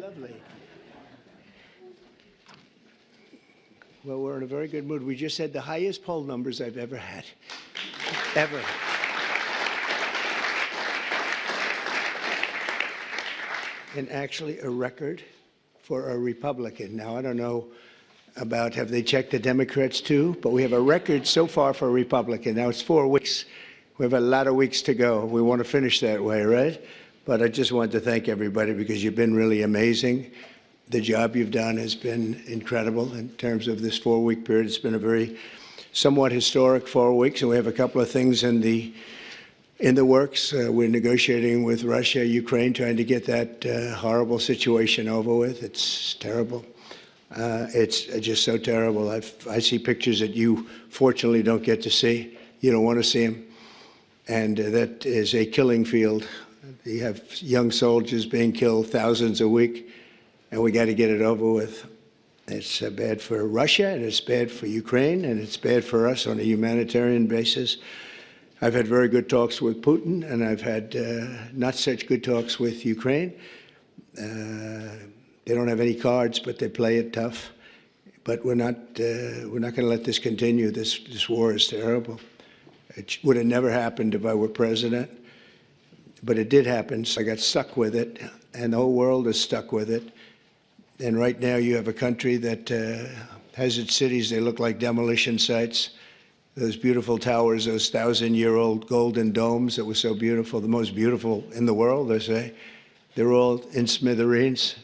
Lovely. Well, we're in a very good mood. We just had the highest poll numbers I've ever had. Ever. And actually a record for a Republican. Now, I don't know about, have they checked the Democrats too? But we have a record so far for a Republican. Now it's 4 weeks. We have a lot of weeks to go. We want to finish that way, right? But I just want to thank everybody because you've been really amazing. The job you've done has been incredible in terms of this 4-week period. It's been a very somewhat historic 4 weeks, and we have a couple of things in the works. We're negotiating with Russia, Ukraine, trying to get that horrible situation over with. It's terrible. It's just so terrible. I see pictures that you fortunately don't get to see. You don't want to see them. And that is a killing field. You have young soldiers being killed, thousands a week, and we got to get it over with. It's bad for Russia, and it's bad for Ukraine, and it's bad for us on a humanitarian basis. I've had very good talks with Putin, and I've had not such good talks with Ukraine. They don't have any cards, but they play it tough. But we're not going to let this continue. This war is terrible. It would have never happened if I were president, but it did happen. So I got stuck with it, and the whole world is stuck with it. And right now, you have a country that has its cities. They look like demolition sites. Those beautiful towers, those 1,000-year-old golden domes that were so beautiful, the most beautiful in the world, they say, they're all in smithereens.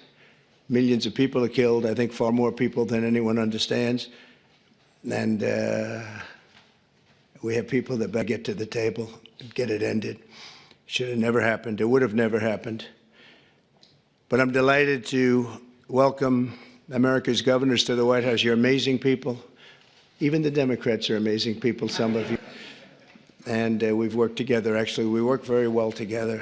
Millions of people are killed, I think far more people than anyone understands. And we have people that better get to the table and get it ended. Should have never happened. It would have never happened. But I'm delighted to welcome America's governors to the White House. You're amazing people. Even the Democrats are amazing people, some of you. And we've worked together. Actually, we work very well together.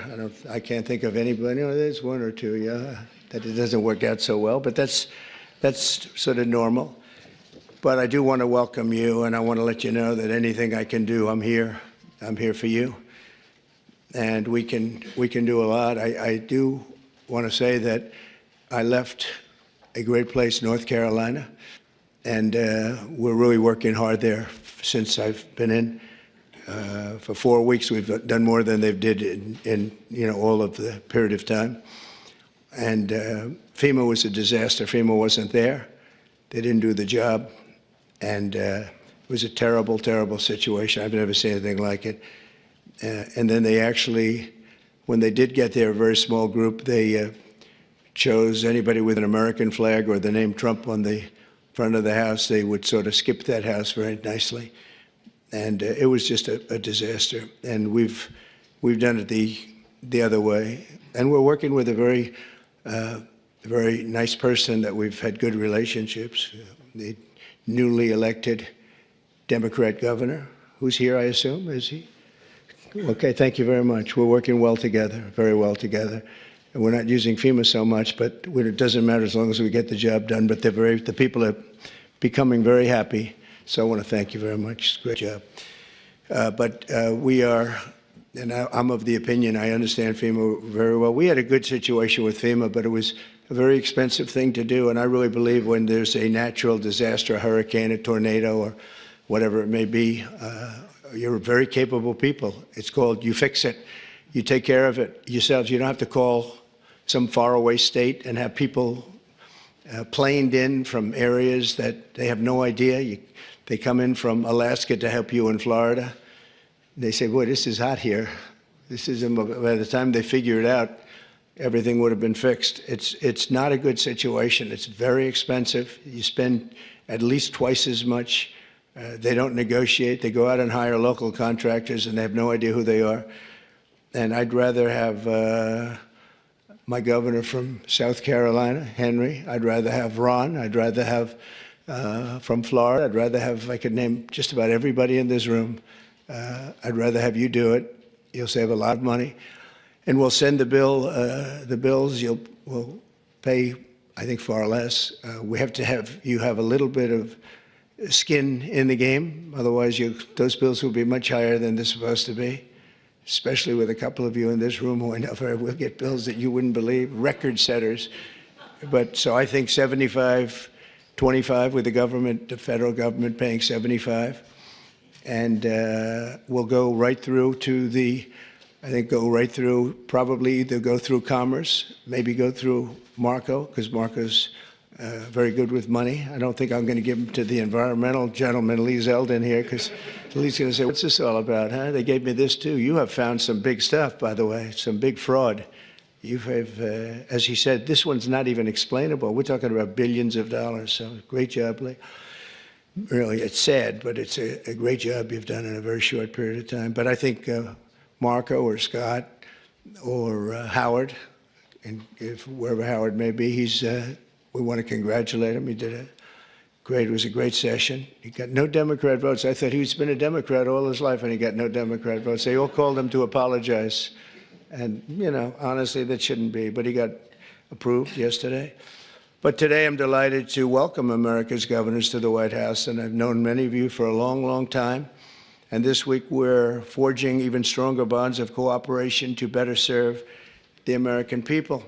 I can't think of anybody. There's one or two, yeah, that it doesn't work out so well, but that's sort of normal. But I do want to welcome you, and I want to let you know that anything I can do, I'm here. I'm here for you. And we can do a lot. I do want to say that I left a great place, North Carolina, and we're really working hard there since I've been in. For 4 weeks, we've done more than they've did in all of the period of time. And FEMA was a disaster. FEMA wasn't there. They didn't do the job. And it was a terrible, terrible situation. I've never seen anything like it. And then they actually, when they did get there, a very small group, they chose anybody with an American flag or the name Trump on the front of the house. They would sort of skip that house very nicely. And it was just a disaster. And we've done it the other way. And we're working with a very nice person that we've had good relationships. The newly elected Democrat governor, who's here, I assume, is he? Okay, thank you very much. We're working well together, very well together. And we're not using FEMA so much, but it doesn't matter as long as we get the job done. But the people are becoming very happy. So I want to thank you very much. Great job. But we are, and I'm of the opinion, I understand FEMA very well. We had a good situation with FEMA, but it was a very expensive thing to do. And I really believe when there's a natural disaster, a hurricane, a tornado, or whatever it may be, you're very capable people. It's called you fix it. You take care of it yourselves. You don't have to call some faraway state and have people planed in from areas that they have no idea. They come in from Alaska to help you in Florida. They say, boy, this is hot here. This is, by the time they figure it out, everything would have been fixed. It's not a good situation. It's very expensive. You spend at least twice as much. They don't negotiate. They go out and hire local contractors, and they have no idea who they are. And I'd rather have my governor from South Carolina, Henry. I'd rather have Ron. I'd rather have from Florida. I'd rather have, I could name just about everybody in this room. I'd rather have you do it. You'll save a lot of money. And we'll send the bills. We'll pay, I think, far less. We have to have you have a little bit of skin in the game. Otherwise, those bills will be much higher than they're supposed to be, especially with a couple of you in this room who I know we'll get bills that you wouldn't believe, record setters. But so I think 75-25 with the government, the federal government paying 75. And we'll go right through to the, I think go right through, probably either go through Commerce, maybe go through Marco, because Marco's very good with money. I don't think I'm going to give him to the environmental gentleman, Lee Zeldin here, because Lee's going to say, what's this all about, huh? They gave me this too. You have found some big stuff, by the way, some big fraud. You have, as he said, this one's not even explainable. We're talking about billions of dollars, so great job, Lee. Really, it's sad, but it's a great job you've done in a very short period of time. But I think Marco or Scott or Howard, and if wherever Howard may be, we want to congratulate him. He did it was a great session. He got no Democrat votes. I thought he's been a Democrat all his life, and he got no Democrat votes. They all called him to apologize. And, you know, honestly, that shouldn't be. But he got approved yesterday. But today I'm delighted to welcome America's governors to the White House, and I've known many of you for a long, long time. And this week we're forging even stronger bonds of cooperation to better serve the American people.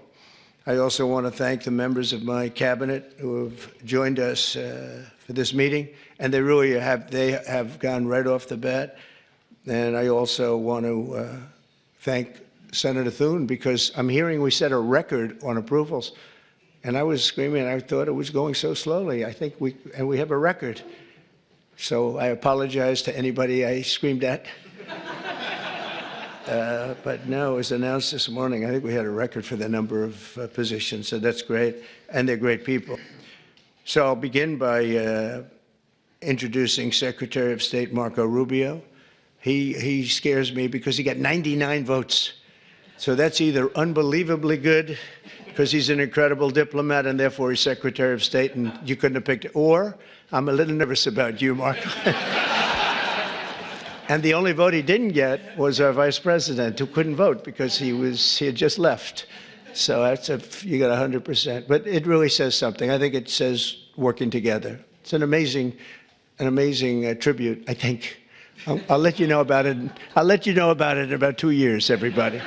I also want to thank the members of my cabinet who have joined us for this meeting, and they really have gone right off the bat. And I also want to thank Senator Thune, because I'm hearing we set a record on approvals. And I was screaming, I thought it was going so slowly. I think we have a record. So I apologize to anybody I screamed at. But no, it was announced this morning. I think we had a record for the number of positions, so that's great. And they're great people. So I'll begin by introducing Secretary of State Marco Rubio. He scares me because he got 99 votes. So that's either unbelievably good, because he's an incredible diplomat and therefore he's Secretary of State and you couldn't have picked it. Or I'm a little nervous about you, Marco. And the only vote he didn't get was our Vice President, who couldn't vote because he had just left. So you got 100%. But it really says something. I think it says working together. It's an amazing tribute, I think. I'll let you know about it. I'll let you know about it in about 2 years, everybody.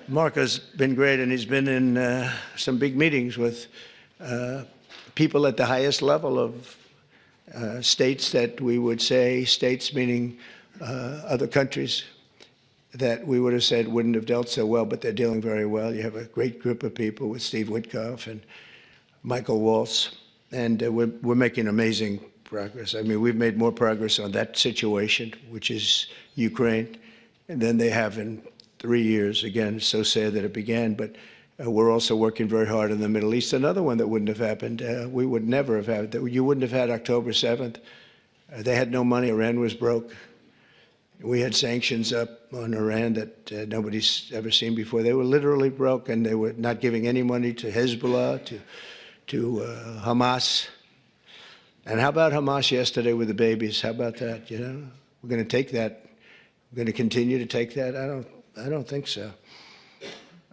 Marco's been great, and he's been in some big meetings with people at the highest level of states that we would say, states meaning other countries that we would have said wouldn't have dealt so well, but they're dealing very well. You have a great group of people with Steve Witkoff and Michael Waltz, and we're making amazing progress. I mean, we've made more progress on that situation, which is Ukraine, than they have in 3 years. Again, it's so sad that it began, but we're also working very hard in the Middle East. Another one that wouldn't have happened, we would never have had, you wouldn't have had October 7th. They had no money. Iran was broke. We had sanctions up on Iran that nobody's ever seen before. They were literally broke, and they were not giving any money to Hezbollah, to Hamas. And how about Hamas yesterday with the babies? How about that? You know, we're going to take that. We're going to continue to take that. I don't think so.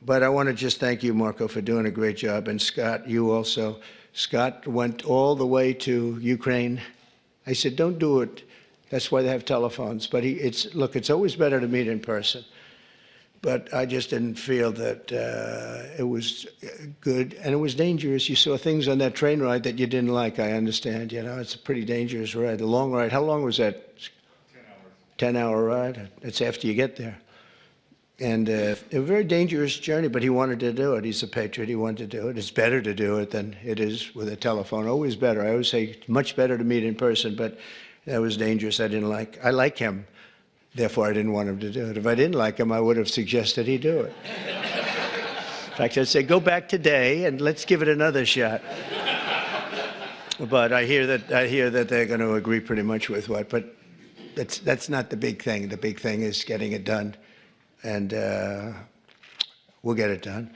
But I want to just thank you, Marco, for doing a great job. And Scott, you also. Scott went all the way to Ukraine. I said, don't do it. That's why they have telephones. But look, it's always better to meet in person. But I just didn't feel that it was good. And it was dangerous. You saw things on that train ride that you didn't like, I understand. You know, it's a pretty dangerous ride. The long ride, how long was that? 10 hours. 10-hour ride? That's after you get there. And a very dangerous journey, but he wanted to do it. He's a patriot. He wanted to do it. It's better to do it than it is with a telephone. Always better. I always say it's much better to meet in person, but that was dangerous. I like him. Therefore, I didn't want him to do it. If I didn't like him, I would have suggested he do it. In fact, I'd say, go back today and let's give it another shot. But I hear that they're going to agree pretty much with what. But that's not the big thing. The big thing is getting it done. And we'll get it done.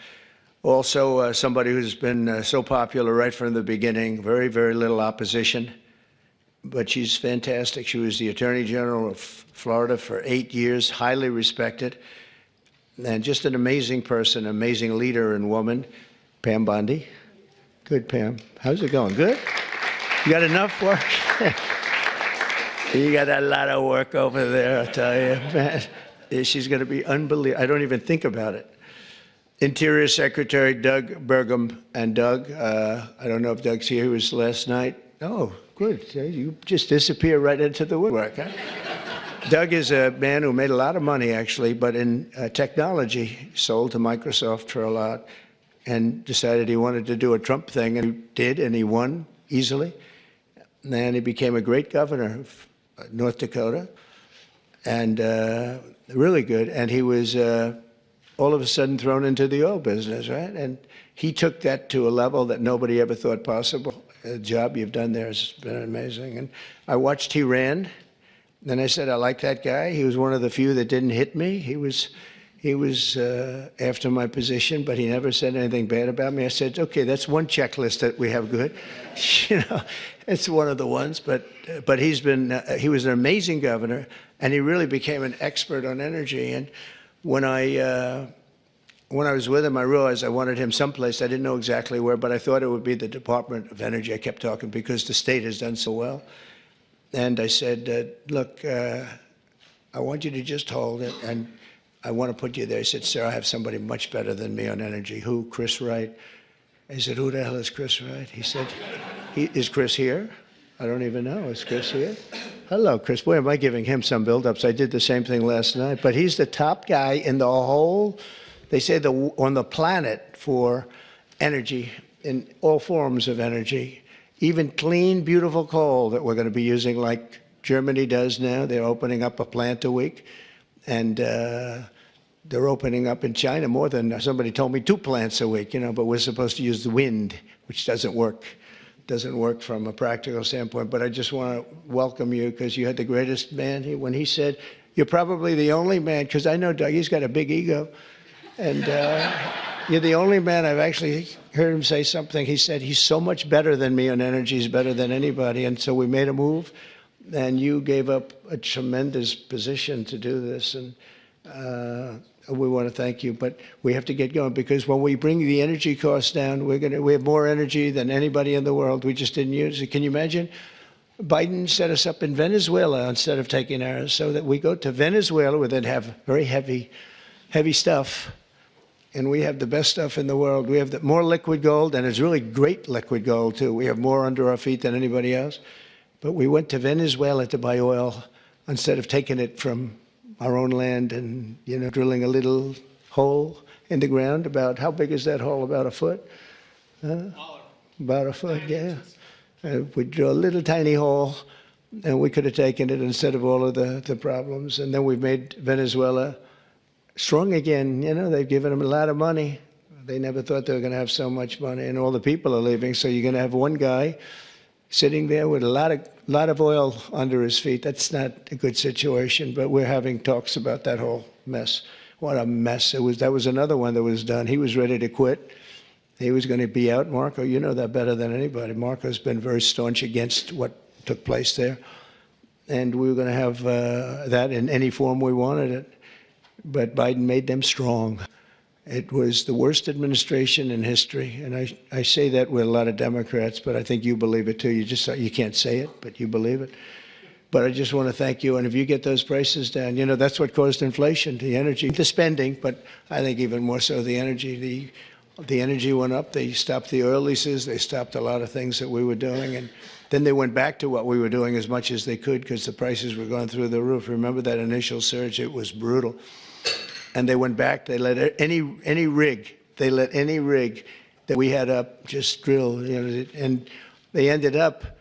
Also, somebody who's been so popular right from the beginning, very, very little opposition, but she's fantastic. She was the Attorney General of Florida for 8 years, highly respected, and just an amazing person, amazing leader and woman, Pam Bondi. Good, Pam. How's it going? Good? You got enough work? You got a lot of work over there, I'll tell you, man. She's going to be unbelievable. I don't even think about it. Interior Secretary Doug Burgum. And Doug, I don't know if Doug's here, he was last night. Oh, good. You just disappear right into the woodwork, huh? Doug is a man who made a lot of money, actually, but in technology, sold to Microsoft for a lot, and decided he wanted to do a Trump thing, and he did, and he won easily. And he became a great governor of North Dakota, and really good. And he was all of a sudden thrown into the oil business, right? And he took that to a level that nobody ever thought possible. The job you've done there has been amazing. And I watched he ran. Then I said, I like that guy. He was one of the few that didn't hit me. He was after my position, but he never said anything bad about me. I said, okay, that's one checklist that we have good. You know, it's one of the ones. But he was an amazing governor, and he really became an expert on energy. And when I was with him, I realized I wanted him someplace. I didn't know exactly where, but I thought it would be the Department of Energy. I kept talking because the state has done so well. And I said, look, I want you to just hold it, and I want to put you there. He said, sir, I have somebody much better than me on energy. Who? Chris Wright. I said, who the hell is Chris Wright? He said, is Chris here? I don't even know. Is Chris here? Hello, Chris. Boy, am I giving him some build-ups. I did the same thing last night. But he's the top guy in the whole, they say, on the planet for energy, in all forms of energy. Even clean, beautiful coal that we're going to be using like Germany does now. They're opening up a plant a week. And they're opening up in China more than, somebody told me, 2 plants a week, you know, but we're supposed to use the wind, which doesn't work. Doesn't work from a practical standpoint. But I just want to welcome you because you had the greatest man. When he said, you're probably the only man, because I know Doug, he's got a big ego. And you're the only man I've actually heard him say something. He said, he's so much better than me on energy, he's better than anybody. And so we made a move, and you gave up a tremendous position to do this. And we want to thank you. But we have to get going, because when we bring the energy costs down, we have more energy than anybody in the world. We just didn't use it. Can you imagine? Biden set us up in Venezuela instead of taking ours, so that we go to Venezuela where they'd have very heavy stuff. And we have the best stuff in the world. We have more liquid gold, and it's really great liquid gold, too. We have more under our feet than anybody else. But we went to Venezuela to buy oil instead of taking it from our own land and, you know, drilling a little hole in the ground. About, how big is that hole? About a foot? About a foot, yeah. We drill a little tiny hole, and we could have taken it instead of all of the problems. And then we've made Venezuela strong again. You know, they've given them a lot of money. They never thought they were going to have so much money, and all the people are leaving. So you're going to have one guy sitting there with a lot of oil under his feet. That's not a good situation, but we're having talks about that whole mess. What a mess it was. That was another one that was done. He was ready to quit. He was going to be out. Marco, you know that better than anybody. Marco's been very staunch against what took place there. And we were going to have that in any form we wanted it. But Biden made them strong. It was the worst administration in history. And I say that with a lot of Democrats, but I think you believe it too. You can't say it, but you believe it. But I just want to thank you. And if you get those prices down, you know, that's what caused inflation, the energy, the spending, but I think even more so the energy. The energy went up. They stopped the oil leases. They stopped a lot of things that we were doing. And then they went back to what we were doing as much as they could because the prices were going through the roof. Remember that initial surge? It was brutal. And they went back. They let any rig that we had up just drill. You know, and they ended up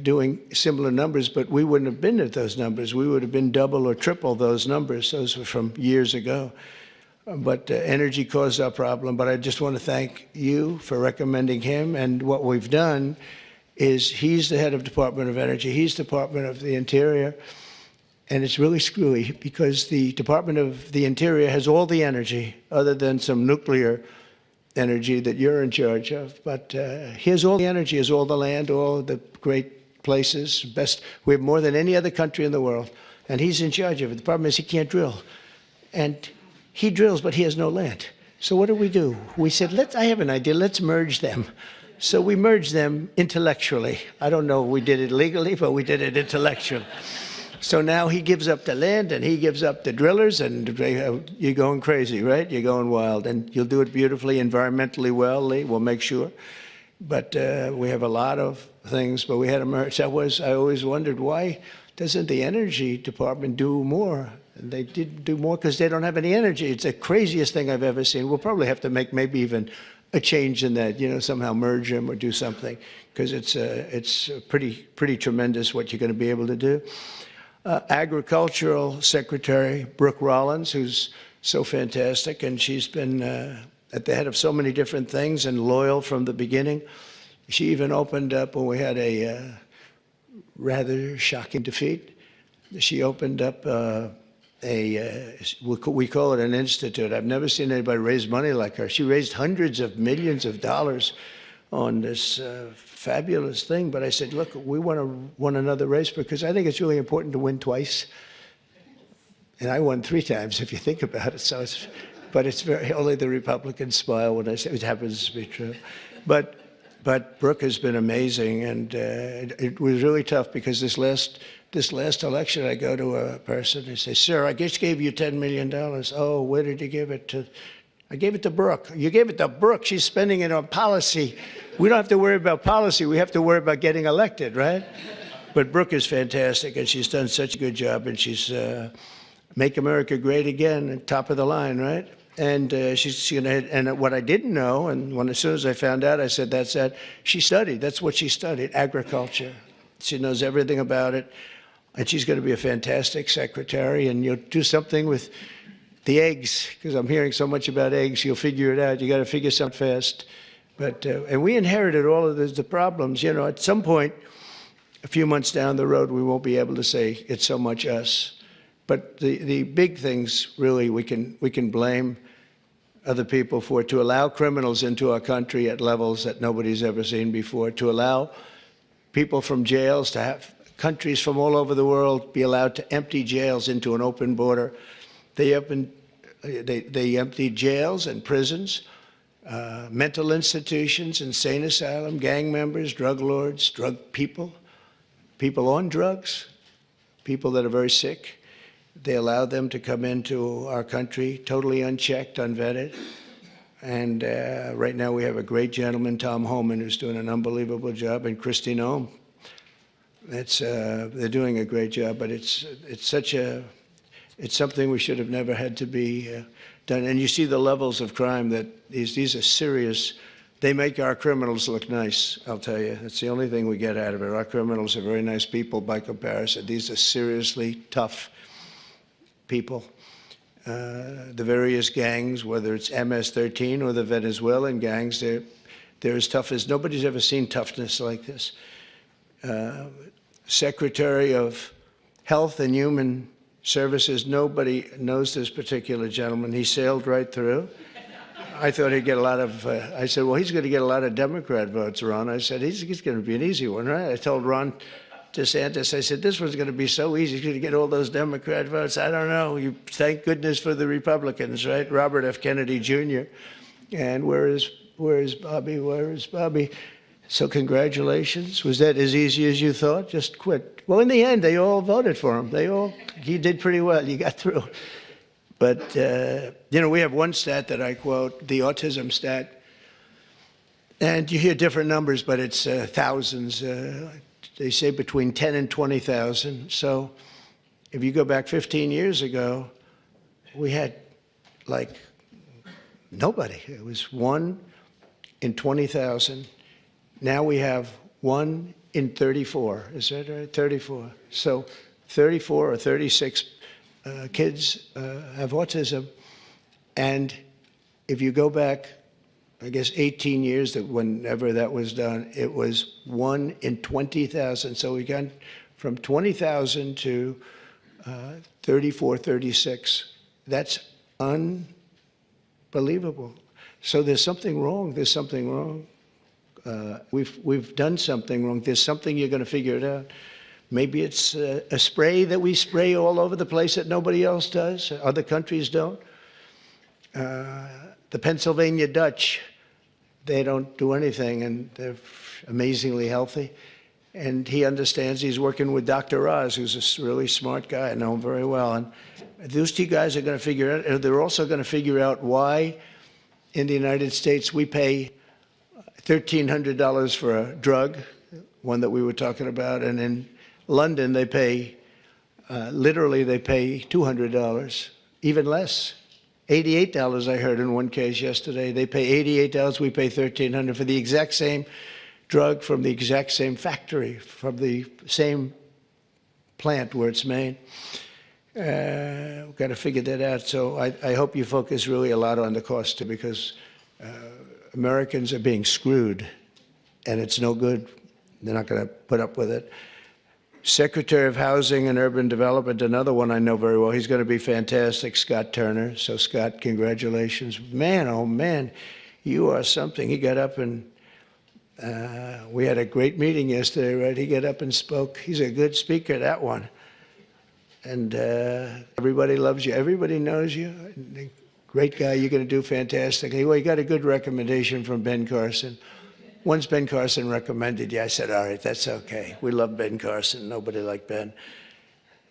doing similar numbers, but we wouldn't have been at those numbers. We would have been double or triple those numbers. Those were from years ago. But energy caused our problem. But I just want to thank you for recommending him. And what we've done is he's the head of Department of Energy. He's Department of the Interior. And it's really screwy because the Department of the Interior has all the energy other than some nuclear energy that you're in charge of. But he has all the energy, has all the land, all the great places, best. We have more than any other country in the world. And he's in charge of it. The problem is he can't drill. And he drills, but he has no land. So what do? We said, I have an idea. Let's merge them. So we merged them intellectually. I don't know if we did it legally, but we did it intellectually. So now he gives up the land and he gives up the drillers, and you're going crazy, right? You're going wild, and you'll do it beautifully, environmentally well, Lee. We'll make sure. But we have a lot of things, but we had emerged. I always wondered, why doesn't the Energy Department do more? And they did do more because they don't have any energy. It's the craziest thing I've ever seen. We'll probably have to make maybe even a change in that, somehow merge them or do something, because it's pretty tremendous what you're going to be able to do. Agricultural Secretary Brooke Rollins, who's so fantastic, and she's been at the head of so many different things and loyal from the beginning. She even opened up when we had a rather shocking defeat. She opened up we call it an institute. I've never seen anybody raise money like her. She raised hundreds of millions of dollars on this fabulous thing. But I said, look, we want to win another race because I think it's really important to win twice. And I won 3 times, if you think about it. So but it's only the Republicans smile when I say it happens to be true. But Brooke has been amazing, and it was really tough because this last election, I go to a person and say, sir, I just gave you $10 million. Oh, where did you give it to? I gave it to Brooke. You gave it to Brooke. She's spending it on policy. We don't have to worry about policy. We have to worry about getting elected, right? But Brooke is fantastic, and she's done such a good job, and she's make America great again, top of the line, right? And she's going to, and what I didn't know, and as soon as I found out, I said, that's that. She studied. That's what she studied, agriculture. She knows everything about it. And she's going to be a fantastic secretary, and you'll do something with the eggs, because I'm hearing so much about eggs. You'll figure it out. You got to figure something fast. But and we inherited all of the problems. At some point, a few months down the road, we won't be able to say it's so much us. But the big things, really, we can blame other people for, to allow criminals into our country at levels that nobody's ever seen before, to allow people from jails to have countries from all over the world be allowed to empty jails into an open border. They emptied jails and prisons, mental institutions, insane asylum, gang members, drug lords, drug people on drugs, people that are very sick. They allowed them to come into our country totally unchecked, unvetted. And right now we have a great gentleman, Tom Homan, who's doing an unbelievable job, and Kristi Noem. They're doing a great job, but it's something we should have never had to be done. And you see the levels of crime that these are serious. They make our criminals look nice, I'll tell you. That's the only thing we get out of it. Our criminals are very nice people by comparison. These are seriously tough people. The various gangs, whether it's MS-13 or the Venezuelan gangs, they're as tough as nobody's ever seen toughness like this. Secretary of Health and Human Services, nobody knows this particular gentleman. He sailed right through. I thought he'd get a lot of, I said, well, he's going to get a lot of Democrat votes, Ron. I said, he's going to be an easy one, right? I told Ron DeSantis, I said, this one's going to be so easy. He's going to get all those Democrat votes. I don't know. You thank goodness for the Republicans, right? Robert F. Kennedy Jr. And where is Bobby? Where is Bobby? So congratulations. Was that as easy as you thought? Just quit. Well, in the end, they all voted for him. He did pretty well. You got through. But, we have one stat that I quote, the autism stat. And you hear different numbers, but it's thousands. They say between 10 and 20,000. So if you go back 15 years ago, we had like nobody. It was 1 in 20,000. Now we have 1 in 34. Is that right? 34. So 34 or 36 kids have autism. And if you go back, I guess 18 years, that whenever that was done, it was 1 in 20,000. So we got from 20,000 to 34, 36. That's unbelievable. So there's something wrong. There's something wrong. We've done something wrong. There's something, you're going to figure it out. Maybe it's a spray that we spray all over the place that nobody else does. Other countries don't. The Pennsylvania Dutch, they don't do anything, and they're amazingly healthy. And he understands. He's working with Dr. Oz, who's a really smart guy. I know him very well. And those two guys are going to figure out, and they're also going to figure out why in the United States we pay $1,300 for a drug, one that we were talking about, and in London they pay, literally they pay $200, even less. $88 I heard in one case yesterday. They pay $88, we pay $1,300 for the exact same drug from the exact same factory, from the same plant where it's made. We've got to figure that out. So I hope you focus really a lot on the cost too, because Americans are being screwed, and it's no good. They're not going to put up with it. Secretary of Housing and Urban Development, another one I know very well. He's going to be fantastic, Scott Turner. So, Scott, congratulations. Man, oh, man, you are something. He got up and we had a great meeting yesterday, right? He got up and spoke. He's a good speaker, that one. And everybody loves you. Everybody knows you. Great guy. You're going to do fantastically. Well, you got a good recommendation from Ben Carson. Once Ben Carson recommended you, I said, all right, that's okay. We love Ben Carson. Nobody like Ben.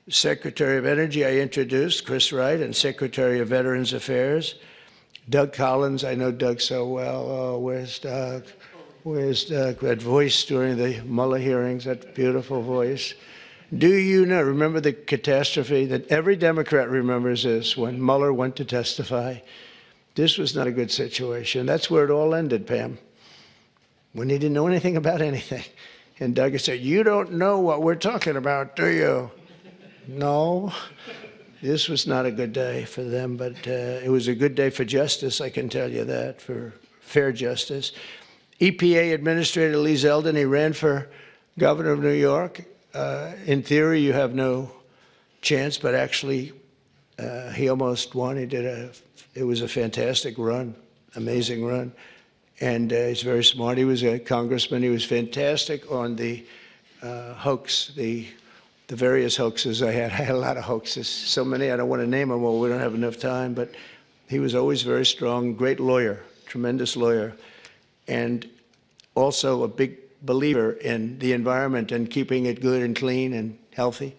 Secretary of Energy, I introduced, Chris Wright, and Secretary of Veterans Affairs, Doug Collins. I know Doug so well. Oh, where's Doug? Where's Doug? That voice during the Mueller hearings, that beautiful voice. Do you know, remember the catastrophe that every Democrat remembers this, when Mueller went to testify? This was not a good situation. That's where it all ended, Pam, when he didn't know anything about anything. And Doug said, you don't know what we're talking about, do you? No. This was not a good day for them, but it was a good day for justice, I can tell you that, for fair justice. EPA Administrator Lee Zeldin, he ran for governor of New York. In theory, you have no chance, but actually, he almost won. It was a fantastic run, amazing run. And he's very smart. He was a congressman. He was fantastic on the hoax, the various hoaxes I had. I had a lot of hoaxes, so many I don't want to name them all. We don't have enough time. But he was always very strong, great lawyer, tremendous lawyer, and also a big believer in the environment and keeping it good and clean and healthy.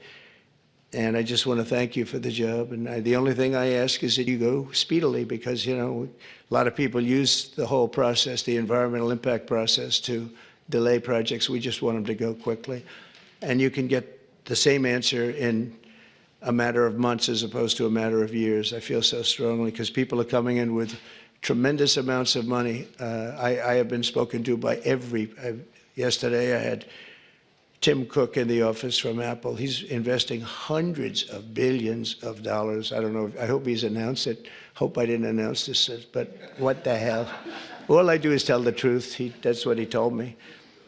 And I just want to thank you for the job. And the only thing I ask is that you go speedily, because, you know, a lot of people use the whole process, the environmental impact process, to delay projects. We just want them to go quickly. And you can get the same answer in a matter of months as opposed to a matter of years. I feel so strongly, because people are coming in with tremendous amounts of money. I have been spoken to by yesterday I had Tim Cook in the office from Apple. He's investing hundreds of billions of dollars. I don't know. I hope he's announced it. Hope I didn't announce this, but what the hell? All I do is tell the truth. That's what he told me.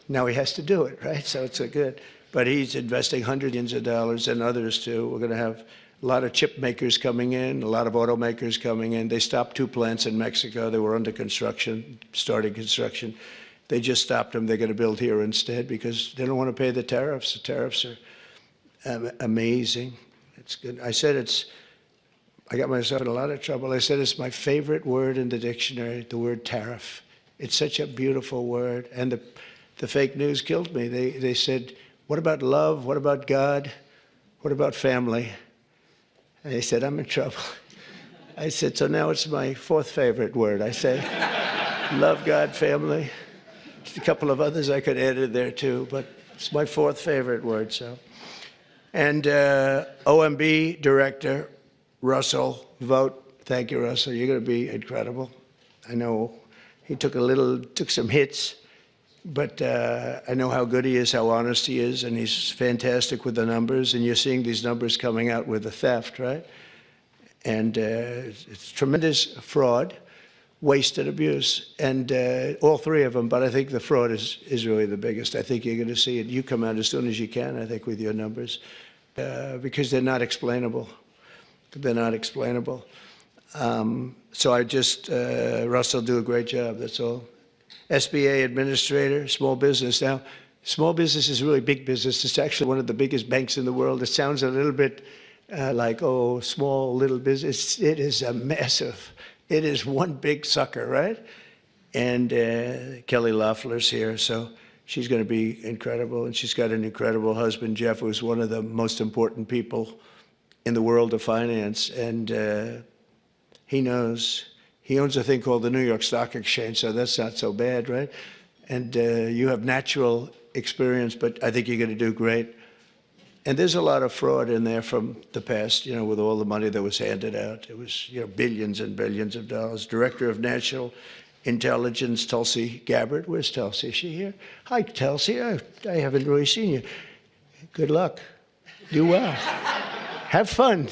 Now he has to do it, right? So it's good. But he's investing hundreds of dollars, and others too. We're going to have a lot of chip makers coming in, a lot of automakers coming in. They stopped 2 plants in Mexico. They were under construction, starting construction. They just stopped them. They're going to build here instead because they don't want to pay the tariffs. The tariffs are amazing. It's good. I got myself in a lot of trouble. I said it's my favorite word in the dictionary, the word tariff. It's such a beautiful word. And the fake news killed me. They said, what about love? What about God? What about family? And they said, I'm in trouble. I said, so now it's my 4th favorite word. I say, love, God, family. A couple of others I could add in there too, but it's my 4th favorite word. So, and OMB Director Russell Vogt. Thank you, Russell. You're going to be incredible. I know he took some hits, but I know how good he is, how honest he is, and he's fantastic with the numbers. And you're seeing these numbers coming out with the theft, right? And it's tremendous fraud, waste, and abuse, and all 3 of them. But I think the fraud is really the biggest. I think you're going to see it. You come out as soon as you can, I think, with your numbers, because they're not explainable. They're not explainable. So I just, Russell, do a great job. That's all. SBA Administrator, small business. Now, small business is really big business. It's actually one of the biggest banks in the world. It sounds a little bit like, oh, small, little business. It is a massive. It is one big sucker, right? And Kelly Loeffler's here. So she's going to be incredible. And she's got an incredible husband, Jeff, who's one of the most important people in the world of finance. And he knows. He owns a thing called the New York Stock Exchange, so that's not so bad, right? And you have natural experience, but I think you're going to do great. And there's a lot of fraud in there from the past, you know, with all the money that was handed out. It was, you know, billions and billions of dollars. Director of National Intelligence, Tulsi Gabbard. Where's Tulsi? Is she here? Hi, Tulsi. I haven't really seen you. Good luck. Do well. Have fun.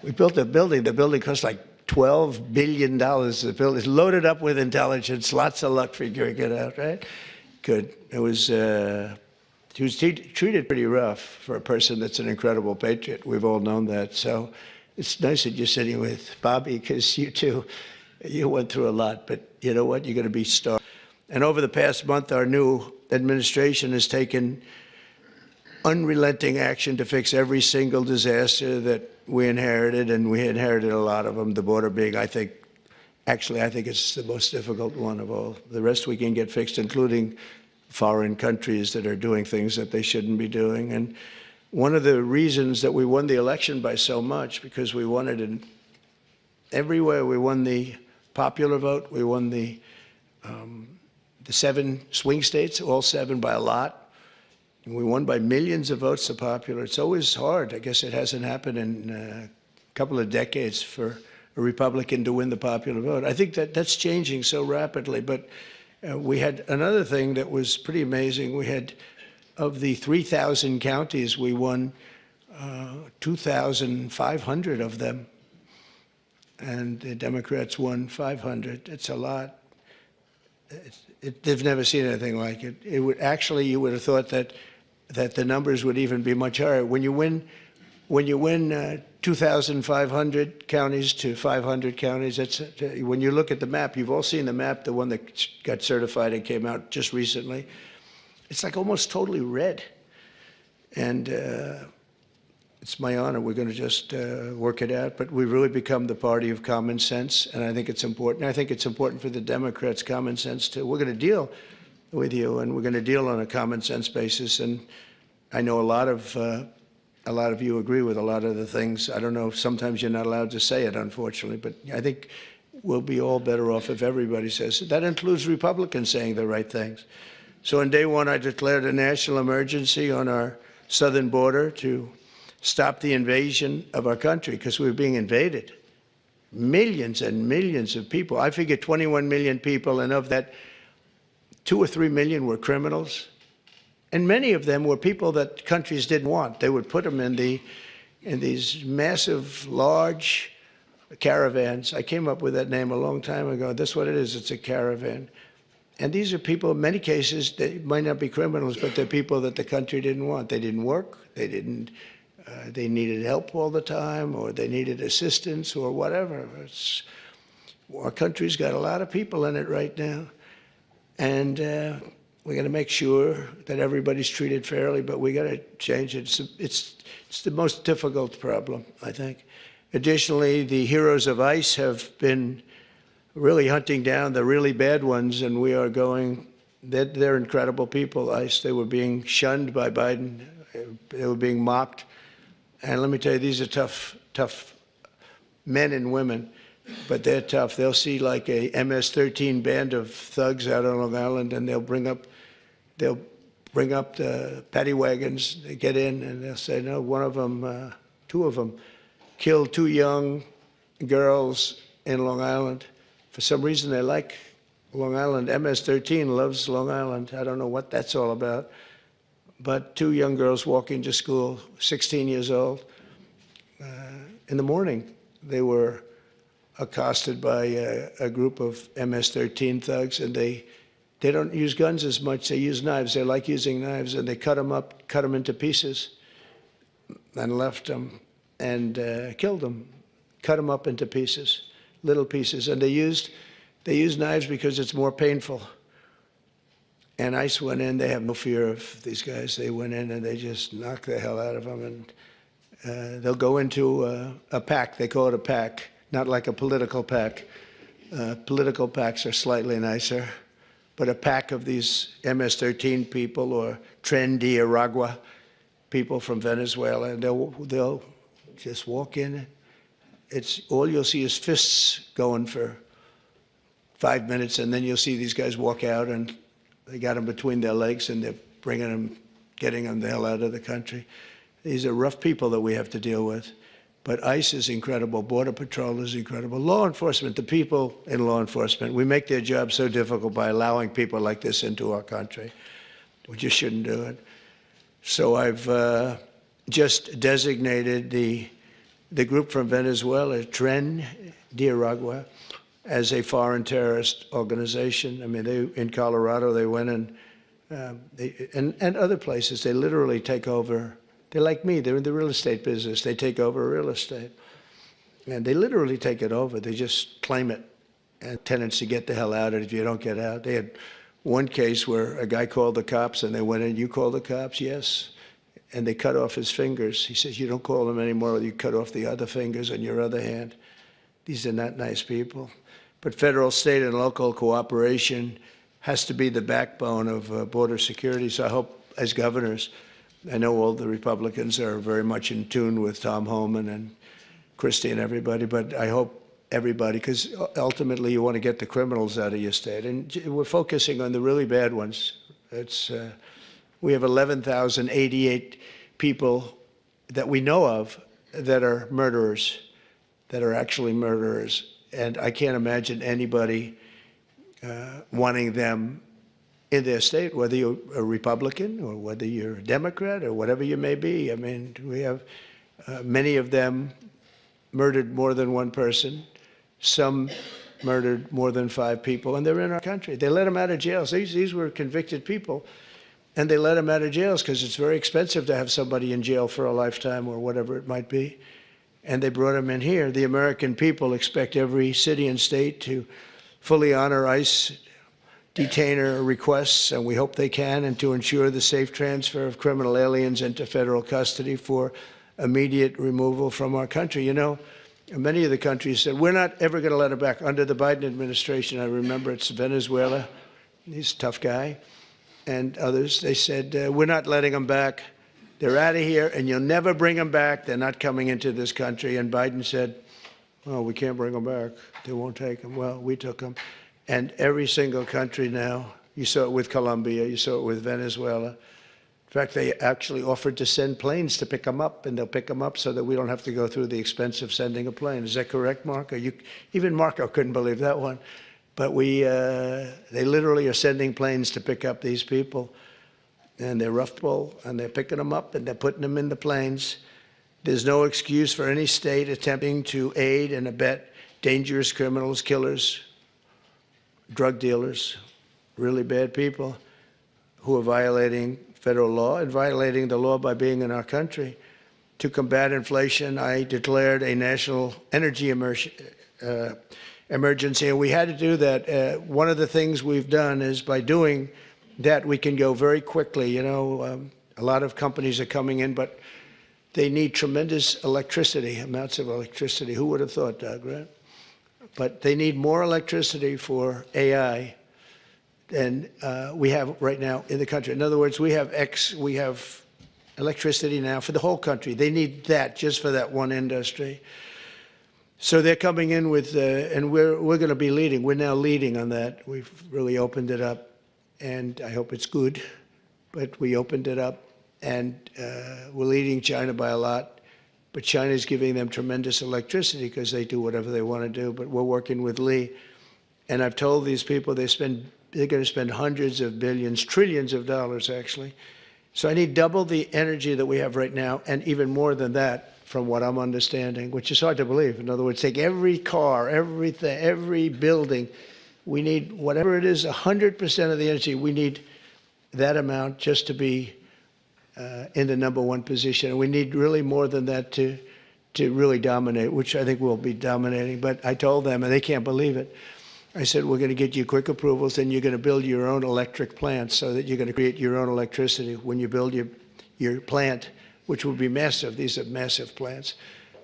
We built a building. The building cost like $12 billion. The building is loaded up with intelligence. Lots of luck figuring it out, right? Good. It was, he was treated pretty rough for a person that's an incredible patriot. We've all known that. So it's nice that you're sitting with Bobby, because you too, you went through a lot. But you know what? You're going to be star. And over the past month, our new administration has taken unrelenting action to fix every single disaster that we inherited, and we inherited a lot of them, the border being, I think it's the most difficult one of all. The rest we can get fixed, including foreign countries that are doing things that they shouldn't be doing. And one of the reasons that we won the election by so much, because we won it in everywhere. We won the popular vote. We won the 7 swing states, all 7 by a lot. And we won by millions of votes, the popular. It's always hard. I guess it hasn't happened in a couple of decades for a Republican to win the popular vote. I think that that's changing so rapidly. But we had another thing that was pretty amazing. We had, of the 3,000 counties, we won 2,500 of them. And the Democrats won 500. It's a lot. They've never seen anything like it. It would actually, you would have thought that the numbers would even be much higher. When you win 2,500 counties to 500 counties, that's, when you look at the map, you've all seen the map, the one that got certified and came out just recently. It's like almost totally red. And it's my honor. We're going to just work it out. But we've really become the party of common sense, and I think it's important. I think it's important for the Democrats' common sense too. We're going to deal with you, and we're going to deal on a common sense basis. And I know a lot of you agree with a lot of the things. I don't know. Sometimes you're not allowed to say it, unfortunately. But I think we'll be all better off if everybody says it. That includes Republicans saying the right things. So on day one, I declared a national emergency on our southern border to stop the invasion of our country, because we were being invaded. Millions and millions of people. I figure 21 million people, and of that, 2 or 3 million were criminals. And many of them were people that countries didn't want. They would put them in these massive, large caravans. I came up with that name a long time ago. That's what it is. It's a caravan. And these are people, in many cases, they might not be criminals, but they're people that the country didn't want. They didn't work. They needed help all the time, or they needed assistance, or whatever. Our country's got a lot of people in it right now. And we're going to make sure that everybody's treated fairly, but we got to change it. It's the most difficult problem, I think. Additionally, the heroes of ICE have been really hunting down the really bad ones, and we are going, they're incredible people, ICE. They were being shunned by Biden. They were being mocked. And let me tell you, these are tough men and women. But they're tough. They'll see like a MS-13 band of thugs out on Long Island, and they'll bring up the paddy wagons. They get in, and they'll say, no, one of them, 2 of them, killed 2 young girls in Long Island. For some reason, they like Long Island. MS-13 loves Long Island. I don't know what that's all about. But 2 young girls walking to school, 16 years old. In the morning, they were accosted by a group of MS-13 thugs, and they don't use guns as much. They use knives. They like using knives, and they cut them up, cut them into pieces, and left them, and killed them, cut them up into pieces, little pieces. And they used knives because it's more painful. And ICE went in. They have no fear of these guys. They went in and they just knocked the hell out of them. And they'll go into a pack. They call it a pack, not like a political pack. Political packs are slightly nicer. but a pack of these MS-13 people or Tren de Aragua people from Venezuela, and they'll just walk in. It's all you'll see is fists going for 5 minutes, and then you'll see these guys walk out, and they got them between their legs, and they're bringing them, getting them the hell out of the country. These are rough people that we have to deal with. But ICE is incredible. Border Patrol is incredible. Law enforcement, the people in law enforcement, we make their job so difficult by allowing people like this into our country. We just shouldn't do it. So I've just designated the group from Venezuela, Tren de Aragua, as a foreign terrorist organization. I mean, in Colorado, they went and other places, they literally take over. They're like me. They're in the real estate business. They take over real estate. And they literally take it over. They just claim it. And tenants to get the hell out if you don't get out. They had one case where a guy called the cops, and they went in, "You call the cops?" "Yes." And they cut off his fingers. He says, "You don't call them anymore. You cut off the other fingers on your other hand." These are not nice people. But federal, state, and local cooperation has to be the backbone of border security. So I hope, as governors, I know all the Republicans are very much in tune with Tom Homan and Christie and everybody, but I hope everybody, because ultimately you want to get the criminals out of your state. And we're focusing on the really bad ones. We have 11,088 people that we know of that are murderers, that are actually murderers. And I can't imagine anybody wanting them in their state, whether you're a Republican or whether you're a Democrat or whatever you may be. I mean, we have many of them murdered more than one person, some murdered more than 5 people, and they're in our country. They let them out of jails. These were convicted people, and they let them out of jails because it's very expensive to have somebody in jail for a lifetime or whatever it might be. And they brought them in here. The American people expect every city and state to fully honor ICE detainer requests, and we hope they can, and to ensure the safe transfer of criminal aliens into federal custody for immediate removal from our country. You know, many of the countries said, "We're not ever going to let them back." Under the Biden administration, I remember it's Venezuela. He's a tough guy. And others, they said, "We're not letting them back. They're out of here, and you'll never bring them back. They're not coming into this country." And Biden said, "Oh, we can't bring them back. They won't take them." Well, we took them. And every single country now, you saw it with Colombia, you saw it with Venezuela. In fact, they actually offered to send planes to pick them up, and they'll pick them up so that we don't have to go through the expense of sending a plane. Is that correct, Marco? Even Marco couldn't believe that one. But they literally are sending planes to pick up these people. And they're rough people, and they're picking them up, and they're putting them in the planes. There's no excuse for any state attempting to aid and abet dangerous criminals, killers, drug dealers, really bad people who are violating federal law and violating the law by being in our country. To combat inflation, I declared a national energy emergency, and we had to do that. One of the things we've done is by doing that, we can go very quickly. You know, a lot of companies are coming in, but they need tremendous electricity, amounts of electricity. Who would have thought, Doug, right? But they need more electricity for AI than we have right now in the country. In other words, we have electricity now for the whole country. They need that just for that one industry. So they're coming in with, and we're going to be leading. We're now leading on that. We've really opened it up, and I hope it's good. But we opened it up, and we're leading China by a lot. But China's giving them tremendous electricity because they do whatever they want to do. But we're working with Lee. And I've told these people they're going to spend hundreds of billions, trillions of dollars, actually. So I need double the energy that we have right now, and even more than that, from what I'm understanding, which is hard to believe. In other words, take every car, everything, every building. We need, whatever it is, 100% of the energy. We need that amount just to be in the #1 position. And we need really more than that to really dominate, which I think we'll be dominating. But I told them, and they can't believe it, I said, we're going to get you quick approvals, and you're going to build your own electric plants so that you're going to create your own electricity when you build your plant, which will be massive. These are massive plants.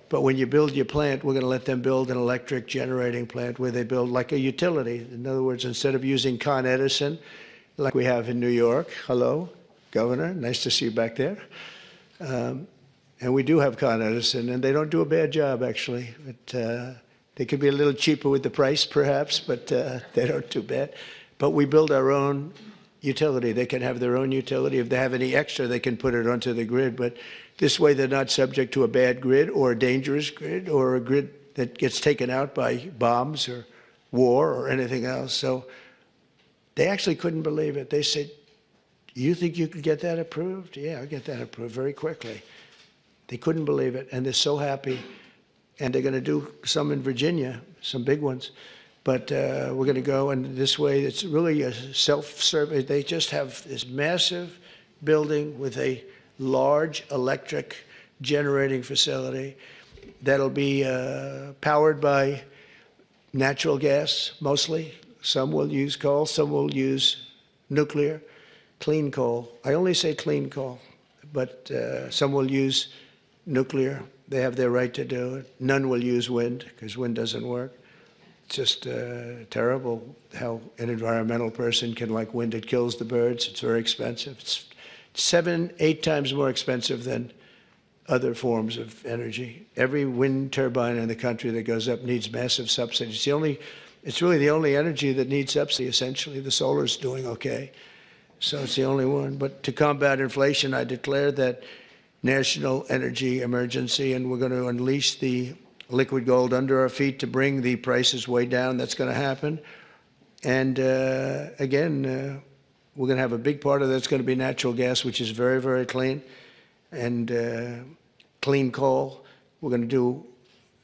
But when you build your plant, we're going to let them build an electric generating plant where they build like a utility. In other words, instead of using Con Edison, like we have in New York, hello, Governor, nice to see you back there. And we do have Con Edison, and they don't do a bad job, actually. But, they could be a little cheaper with the price, perhaps, but they don't do bad. But we build our own utility. They can have their own utility. If they have any extra, they can put it onto the grid. But this way, they're not subject to a bad grid or a dangerous grid or a grid that gets taken out by bombs or war or anything else. So they actually couldn't believe it. They said, "You think you could get that approved?" "Yeah, I'll get that approved very quickly." They couldn't believe it, and they're so happy. And they're going to do some in Virginia, some big ones. But we're going to go, and this way, it's really a self-service. They just have this massive building with a large electric generating facility that'll be powered by natural gas, mostly. Some will use coal, some will use nuclear, clean coal. I only say clean coal, but some will use nuclear. They have their right to do it. None will use wind, because wind doesn't work. It's just terrible how an environmental person can like wind. It kills the birds. It's very expensive. It's 7, 8 times more expensive than other forms of energy. Every wind turbine in the country that goes up needs massive subsidies. It's really the only energy that needs subsidy, essentially. The solar's doing okay. So it's the only one. But to combat inflation, I declared that national energy emergency, and we're going to unleash the liquid gold under our feet to bring the prices way down. That's going to happen. And again, we're going to have a big part of that's going to be natural gas, which is very, very clean, and clean coal. We're going to do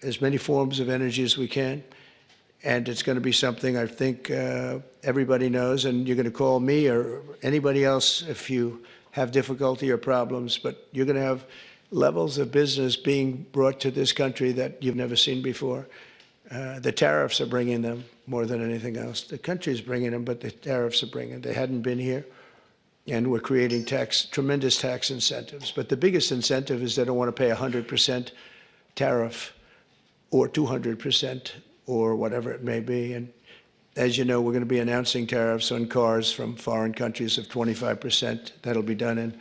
as many forms of energy as we can. And it's going to be something I think everybody knows, and you're going to call me or anybody else if you have difficulty or problems, but you're going to have levels of business being brought to this country that you've never seen before. The tariffs are bringing them more than anything else. The country's bringing them, but the tariffs are bringing them. They hadn't been here, and we're creating tremendous tax incentives. But the biggest incentive is they don't want to pay 100% tariff or 200% or whatever it may be. And as you know, we're going to be announcing tariffs on cars from foreign countries of 25%. That'll be done in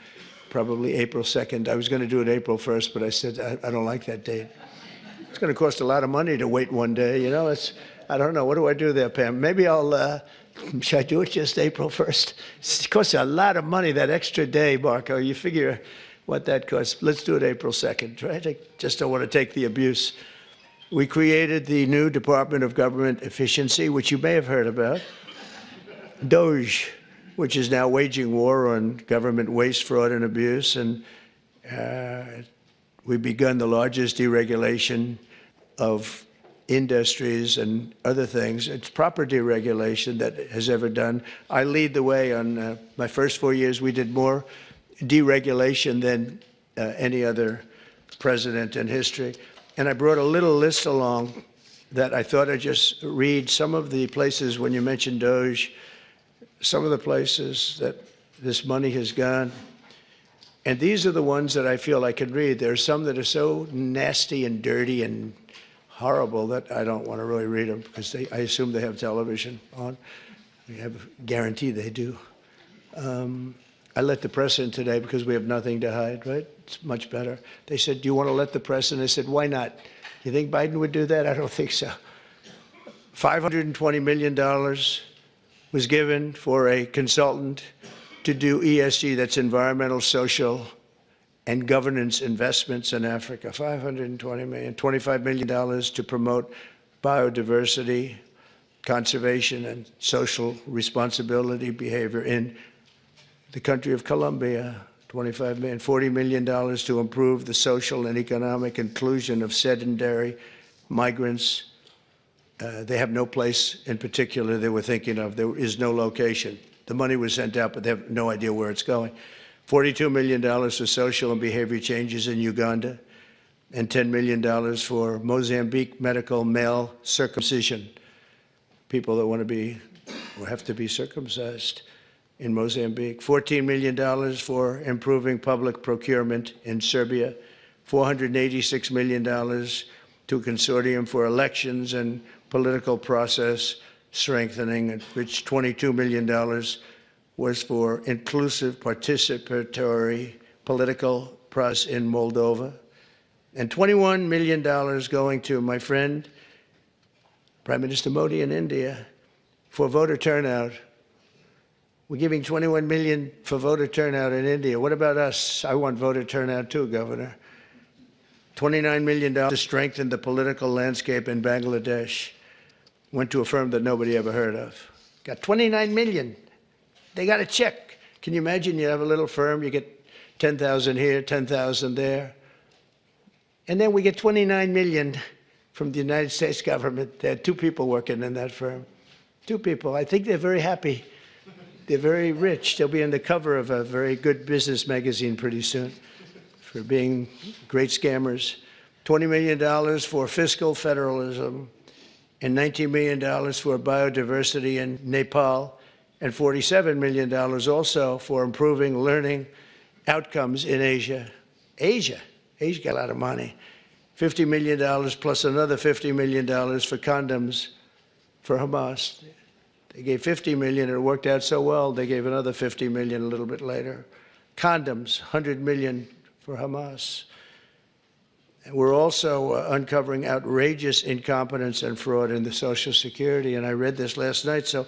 probably April 2nd. I was going to do it April 1st, but I said, I don't like that date. It's going to cost a lot of money to wait one day. You know, I don't know. What do I do there, Pam? Maybe should I do it just April 1st? It costs a lot of money, that extra day, Marco. You figure what that costs. Let's do it April 2nd, right? I just don't want to take the abuse. We created the new Department of Government Efficiency, which you may have heard about, DOGE, which is now waging war on government waste, fraud, and abuse. And we've begun the largest deregulation of industries and other things. It's proper deregulation that has ever done. I lead the way on my first 4 years. We did more deregulation than any other president in history. And I brought a little list along that I thought I'd just read. Some of the places, when you mentioned DOGE, some of the places that this money has gone. And these are the ones that I feel I can read. There are some that are so nasty and dirty and horrible that I don't want to really read them, because I assume they have television on. We have a guarantee they do. I let the press in today because we have nothing to hide, right? It's much better. They said, "Do you want to let the press in?" I said, "Why not? You think Biden would do that?" I don't think so. $520 million was given for a consultant to do ESG, that's environmental, social, and governance investments in Africa. $520 million, $25 million to promote biodiversity, conservation, and social responsibility behavior in the country of Colombia. $25 million, $40 million to improve the social and economic inclusion of sedentary migrants. They have no place in particular they were thinking of. There is no location. The money was sent out, but they have no idea where it's going. $42 million for social and behavior changes in Uganda, and $10 million for Mozambique medical male circumcision. People that want to be or have to be circumcised in Mozambique. $14 million for improving public procurement in Serbia. $486 million to a consortium for elections and political process strengthening, which $22 million was for inclusive participatory political process in Moldova, and $21 million going to my friend, Prime Minister Modi in India, for voter turnout. We're giving $21 million for voter turnout in India. What about us? I want voter turnout too, Governor. $29 million to strengthen the political landscape in Bangladesh. Went to a firm that nobody ever heard of. Got $29 million. They got a check. Can you imagine you have a little firm, you get 10,000 here, 10,000 there. And then we get $29 million from the United States government. There are 2 people working in that firm. 2 people. I think they're very happy. They're very rich. They'll be on the cover of a very good business magazine pretty soon for being great scammers. $20 million for fiscal federalism and $19 million for biodiversity in Nepal, and $47 million also for improving learning outcomes in Asia. Asia got a lot of money. $50 million plus another $50 million for condoms for Hamas. They gave $50 million, and it worked out so well, they gave another $50 million a little bit later. Condoms, $100 million for Hamas. And we're also uncovering outrageous incompetence and fraud in the Social Security, and I read this last night, so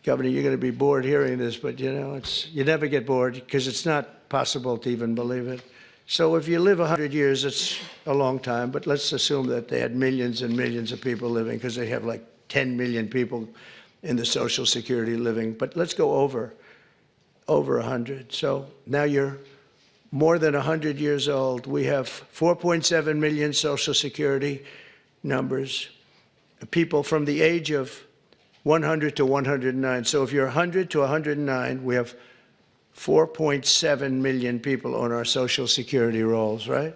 Governor, you're going to be bored hearing this, but you know, you never get bored because it's not possible to even believe it. So if you live 100 years, it's a long time, but let's assume that they had millions and millions of people living, because they have like 10 million people in the Social Security living. But let's go over 100. So now you're more than 100 years old. We have 4.7 million Social Security numbers, people from the age of 100 to 109. So if you're 100 to 109, we have 4.7 million people on our Social Security rolls, right?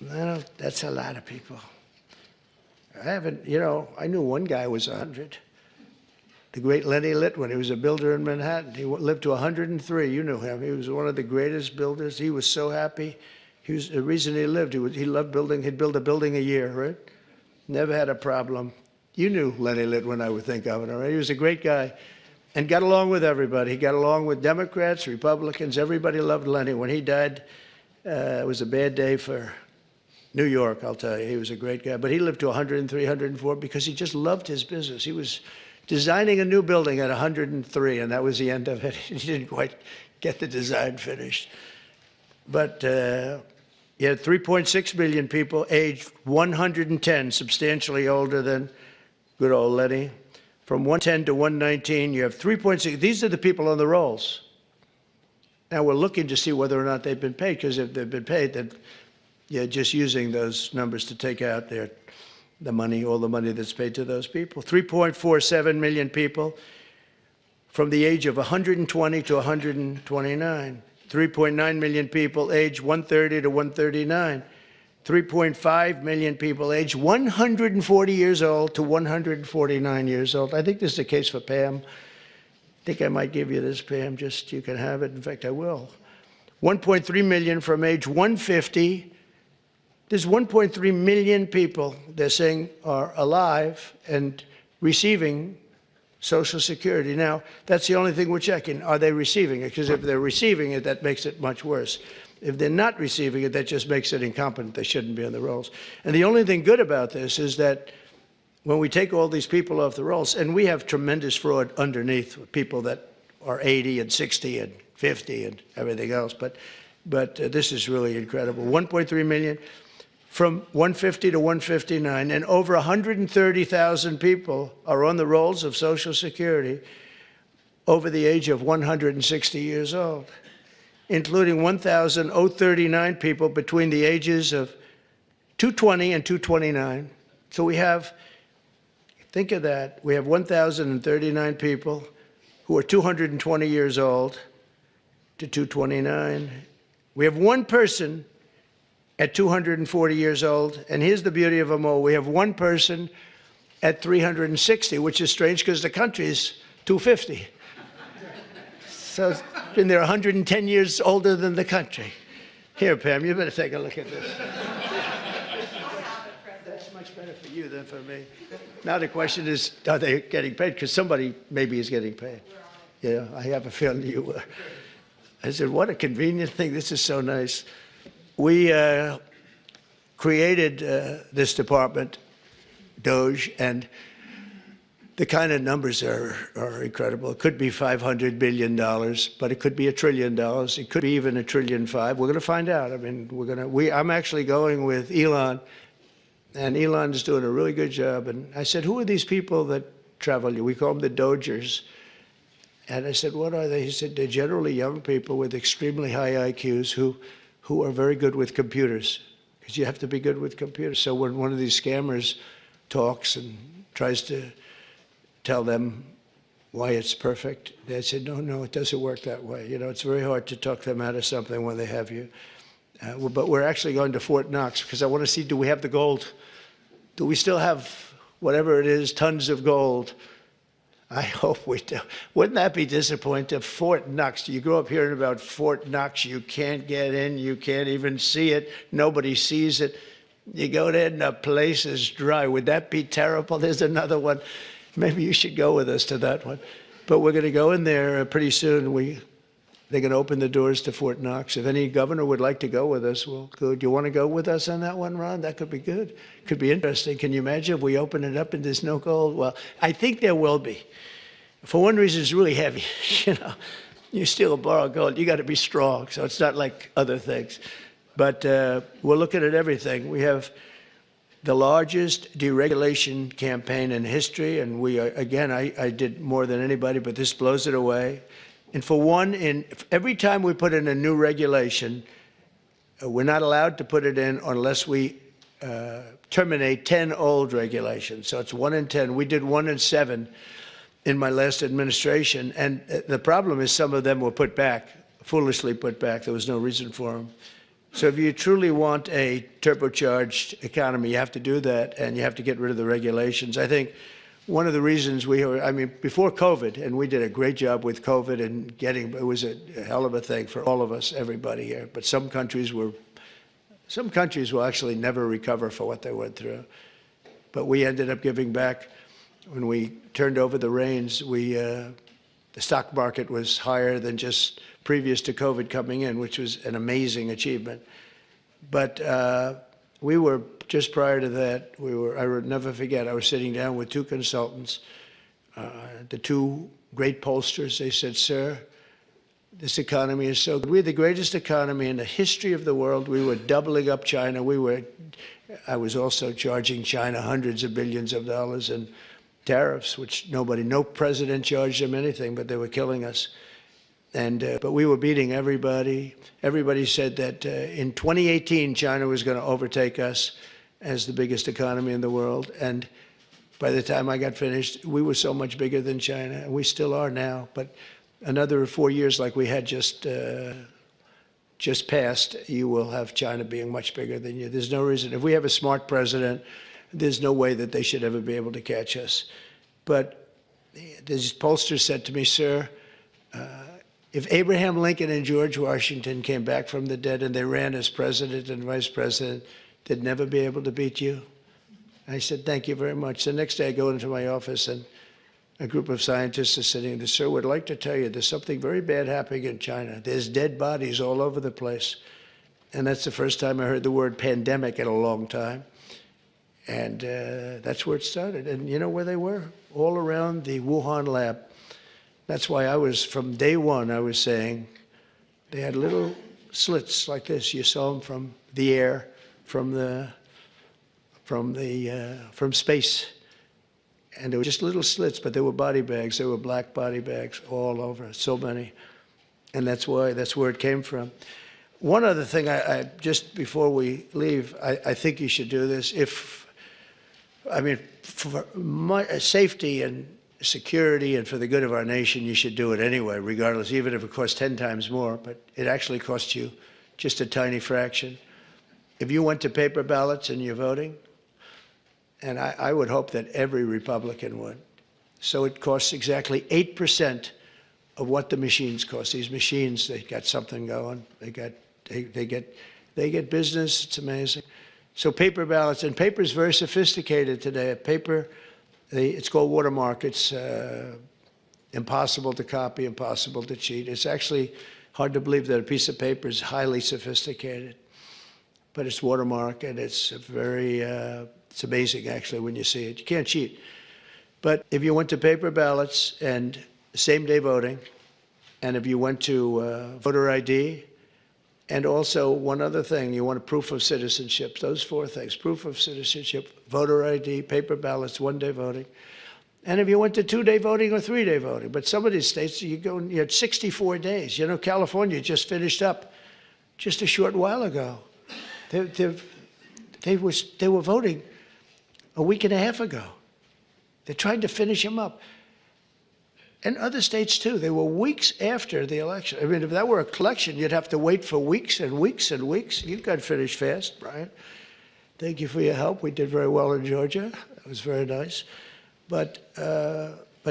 Well, that's a lot of people. I knew one guy who was 100. The great Lenny Litwin. He was a builder in Manhattan. He lived to 103. You knew him. He was one of the greatest builders. He was so happy. The reason he lived, he loved building. He'd build a building a year, right? Never had a problem. You knew Lenny Litwin, I would think, Governor, right? He was a great guy and got along with everybody. He got along with Democrats, Republicans. Everybody loved Lenny. When he died, it was a bad day for New York, I'll tell you. He was a great guy. But he lived to 103, 104 because he just loved his business. He was designing a new building at 103, and that was the end of it. He didn't quite get the design finished. But you had 3.6 million people aged 110, substantially older than good old Lenny. From 110 to 119, you have 3.6. These are the people on the rolls. Now we're looking to see whether or not they've been paid, because if they've been paid, then you're just using those numbers to take out the money, all the money that's paid to those people. 3.47 million people from the age of 120 to 129. 3.9 million people aged 130 to 139. 3.5 million people aged 140 years old to 149 years old. I think this is the case for Pam. I think I might give you this, Pam, just you can have it. In fact, I will. 1.3 million from age 150. There's 1.3 million people, they're saying, are alive and receiving Social Security. Now, that's the only thing we're checking. Are they receiving it? Because if they're receiving it, that makes it much worse. If they're not receiving it, that just makes it incompetent. They shouldn't be on the rolls. And the only thing good about this is that when we take all these people off the rolls, and we have tremendous fraud underneath with people that are 80 and 60 and 50 and everything else, but this is really incredible. 1.3 million from 150 to 159, and over 130,000 people are on the rolls of Social Security over the age of 160 years old, including 1,039 people between the ages of 220 and 229. So we have, think of that, we have 1,039 people who are 220 years old to 229. We have one person at 240 years old, and here's the beauty of them all. We have one person at 360, which is strange because the country is 250. So and they're 110 years older than the country. Here, Pam, you better take a look at this. That's much better for you than for me. Now the question is, are they getting paid? Because somebody maybe is getting paid. Yeah, I have a feeling you were. I said, what a convenient thing. This is so nice. We created this department, DOGE, and the kind of numbers are incredible. It could be $500 billion, but it could be $1 trillion. It could be even $1.5 trillion. We're going to find out. I mean, I'm actually going with Elon, and Elon is doing a really good job. And I said, who are these people that travel? We call them the Dogers. And I said, what are they? He said, they're generally young people with extremely high IQs who are very good with computers, because you have to be good with computers. So when one of these scammers talks and tries to tell them why it's perfect, they said, no, it doesn't work that way. You know, it's very hard to talk them out of something when they have you. But we're actually going to Fort Knox because I want to see, do we have the gold? Do we still have whatever it is, tons of gold? I hope we do. Wouldn't that be disappointing? Fort Knox. You grow up hearing about Fort Knox. You can't get in. You can't even see it. Nobody sees it. You go there and the place is dry. Would that be terrible? There's another one. Maybe you should go with us to that one. But we're going to go in there pretty soon. They're going to open the doors to Fort Knox. If any governor would like to go with us, well, good. You want to go with us on that one, Ron? That could be good. Could be interesting. Can you imagine if we open it up and there's no gold? Well, I think there will be. For one reason, it's really heavy. You know, you steal or borrow gold, you got to be strong. So it's not like other things. But we're looking at everything. We have the largest deregulation campaign in history, and we are, again, I did more than anybody, but this blows it away. And for one, every time we put in a new regulation, we're not allowed to put it in unless we terminate 10 old regulations. So it's 1 in 10. We did 1 in 7 in my last administration. And the problem is some of them were put back, foolishly put back. There was no reason for them. So if you truly want a turbocharged economy, you have to do that, and you have to get rid of the regulations. I think one of the reasons before COVID, and we did a great job with COVID and it was a hell of a thing for all of us, everybody here. But some countries will actually never recover for what they went through. But we ended up giving back. When we turned over the reins, the stock market was higher than just previous to COVID coming in, which was an amazing achievement. But we were, just prior to that, I would never forget, I was sitting down with 2 consultants, the 2 great pollsters. They said, sir, this economy is so good. We're the greatest economy in the history of the world. We were doubling up China. I was also charging China hundreds of billions of dollars in tariffs, which no president charged them anything, but they were killing us. But we were beating everybody. Everybody said that in 2018, China was going to overtake us as the biggest economy in the world. And by the time I got finished, we were so much bigger than China, and we still are now. But another 4 years like we had just passed, you will have China being much bigger than you. There's no reason. If we have a smart president, there's no way that they should ever be able to catch us. But this pollster said to me, sir, if Abraham Lincoln and George Washington came back from the dead and they ran as president and vice president, they'd never be able to beat you. I said, thank you very much. The next day I go into my office and a group of scientists are sitting there. Sir, we'd like to tell you there's something very bad happening in China. There's dead bodies all over the place. And that's the first time I heard the word pandemic in a long time. And that's where it started. And you know where they were? All around the Wuhan lab. That's why from day one, I was saying they had little slits like this. You saw them from the air, from space. And they were just little slits, but they were body bags. They were black body bags all over, so many. And that's where it came from. One other thing, just before we leave, I think you should do this. For my safety and security and for the good of our nation, you should do it anyway, regardless, even if it costs 10 times more, but it actually costs you just a tiny fraction. If you went to paper ballots and you're voting, and I would hope that every Republican would, so it costs exactly 8% of what the machines cost. These machines, they got something going. They They get business. It's amazing. So paper ballots, and paper is very sophisticated today. Paper, it's called watermark. It's impossible to copy, impossible to cheat. It's actually hard to believe that a piece of paper is highly sophisticated, but it's watermark, and it's it's amazing actually when you see it. You can't cheat. But if you went to paper ballots and same-day voting, and if you went to voter ID, and also one other thing, you want a proof of citizenship, those four things: proof of citizenship, voter ID, paper ballots, one-day voting. And if you went to 2-day voting or 3-day voting, but some of these states, you had 64 days. You know, California just finished up just a short while ago. They were voting a week and a half ago. They're trying to finish them up. And other states, too. They were weeks after the election. I mean, if that were a collection, you'd have to wait for weeks and weeks and weeks. You got finished fast, Brian. Thank you for your help. We did very well in Georgia. That was very nice. But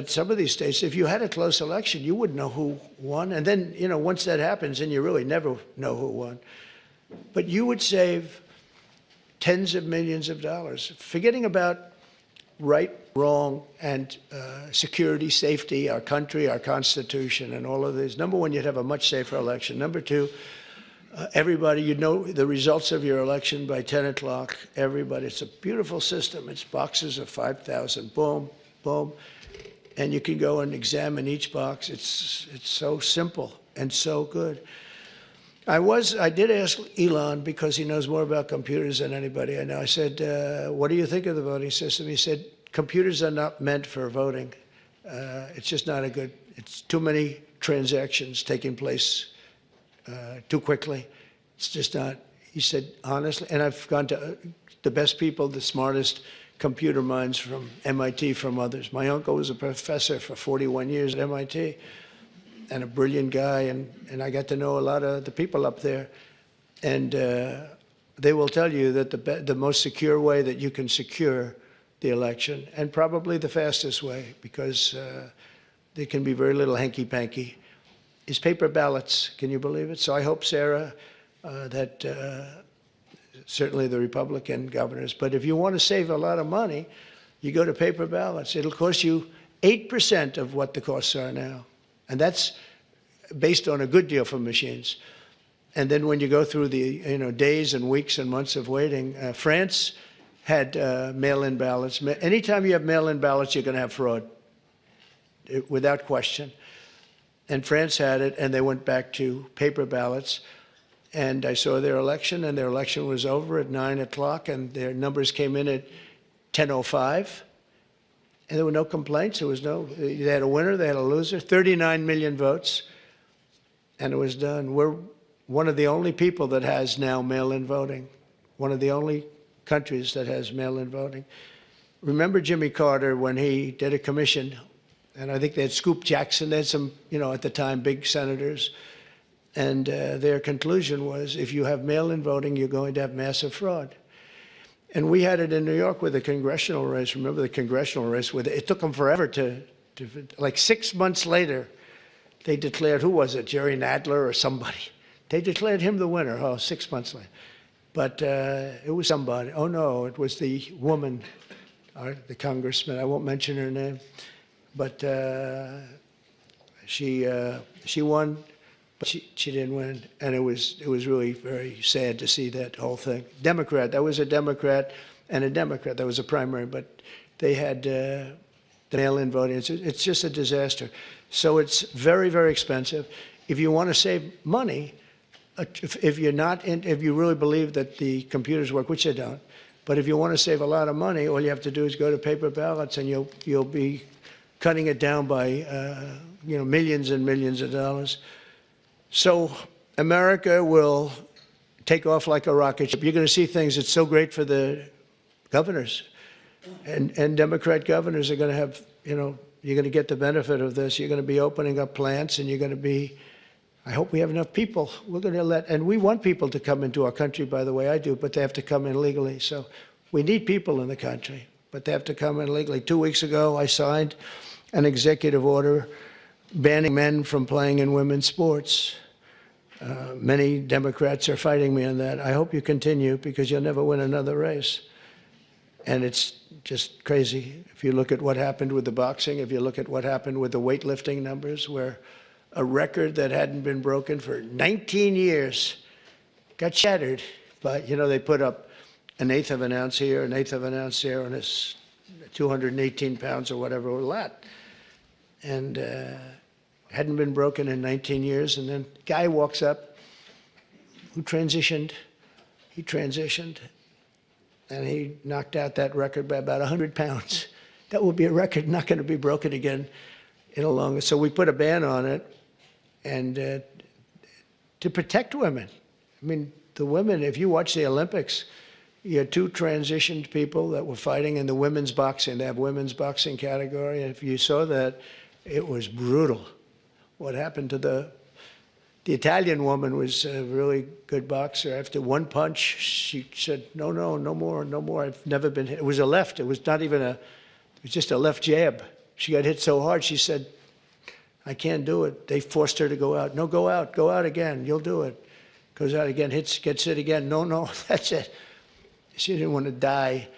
some of these states, if you had a close election, you wouldn't know who won. And then, you know, once that happens, then you really never know who won. But you would save tens of millions of dollars, forgetting about right, wrong, and security, safety, our country, our Constitution, and all of these. Number one, you'd have a much safer election. Number two, everybody, you'd know the results of your election by 10 o'clock. Everybody, it's a beautiful system. It's boxes of 5,000, boom, boom. And you can go and examine each box. It's so simple and so good. I did ask Elon, because he knows more about computers than anybody I know. I said, what do you think of the voting system? He said, computers are not meant for voting. It's just not a good, it's too many transactions taking place too quickly. It's just not, he said, honestly, and I've gone to the best people, the smartest computer minds from MIT, from others. My uncle was a professor for 41 years at MIT, and a brilliant guy, and I got to know a lot of the people up there. And they will tell you that the most secure way that you can secure the election, and probably the fastest way, because there can be very little hanky-panky, is paper ballots. Can you believe it? So I hope, Sarah, that certainly the Republican governors, but if you want to save a lot of money, you go to paper ballots. It'll cost you 8% of what the costs are now. And that's based on a good deal for machines. And then when you go through the days and weeks and months of waiting, France had mail-in ballots. Anytime you have mail-in ballots, you're going to have fraud, without question. And France had it, and they went back to paper ballots. And I saw their election, and their election was over at 9 o'clock, and their numbers came in at 10:05. And there were no complaints. They had a winner, they had a loser, 39 million votes, and it was done. We're one of the only people that has now mail-in voting, one of the only countries that has mail-in voting. Remember Jimmy Carter when he did a commission, and I think they had Scoop Jackson, they had some, at the time, big senators, and their conclusion was, if you have mail-in voting, you're going to have massive fraud. And we had it in New York with the congressional race. Remember the congressional race? It took them forever like 6 months later, they declared, who was it, Jerry Nadler or somebody? They declared him the winner, 6 months later. But it was somebody. Oh, no, it was the woman, the congressman. I won't mention her name. But she won. But she didn't win, and it was really very sad to see that whole thing. Democrat, that was a Democrat and a Democrat. That was a primary, but they had the mail-in voting. It's just a disaster. So it's very, very expensive. If you want to save money, if you really believe that the computers work, which they don't, but if you want to save a lot of money, all you have to do is go to paper ballots, and you'll be cutting it down by millions and millions of dollars. So America will take off like a rocket ship. You're going to see things that's so great for the governors. And Democrat governors are going to have, you're going to get the benefit of this. You're going to be opening up plants, and you're going to be, I hope we have enough people. We're going to and we want people to come into our country, by the way, I do, but they have to come in legally. So we need people in the country, but they have to come in legally. 2 weeks ago, I signed an executive order banning men from playing in women's sports. Many Democrats are fighting me on that. I hope you continue, because you'll never win another race. And it's just crazy. If you look at what happened with the boxing, if you look at what happened with the weightlifting numbers, where a record that hadn't been broken for 19 years got shattered. But, they put up an eighth of an ounce here, an eighth of an ounce there, and it's 218 pounds or whatever, a lot. And hadn't been broken in 19 years. And then a guy walks up who transitioned. He transitioned, and he knocked out that record by about 100 pounds. That will be a record not going to be broken again in a long. So we put a ban on it, and to protect women. I mean, the women, if you watch the Olympics, you had two transitioned people that were fighting in the women's boxing. They have women's boxing category. And if you saw that, it was brutal. What happened to the Italian woman was a really good boxer. After one punch, she said, no more, no more. I've never been hit. It was a left. It was not even it was just a left jab. She got hit so hard, she said, I can't do it. They forced her to go out. No, go out again. You'll do it. Goes out again, gets hit again. No, that's it. She didn't want to die,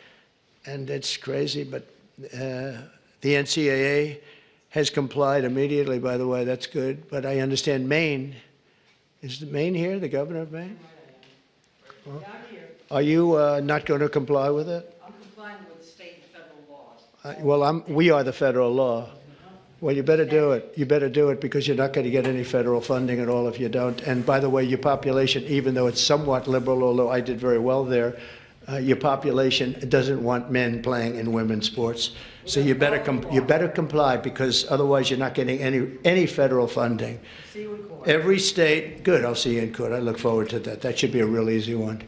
and it's crazy. But the NCAA has complied immediately, by the way. That's good. But I understand Maine. Is Maine here, the governor of Maine? Well, are you not going to comply with it? I'm complying with state and federal laws. We are the federal law. Well, you better do it. You better do it, because you're not going to get any federal funding at all if you don't. And by the way, your population, even though it's somewhat liberal, although I did very well there, your population doesn't want men playing in women's sports. So you better comply, because otherwise you're not getting any federal funding. See you in court. Every state, good, I'll see you in court. I look forward to that. That should be a real easy one.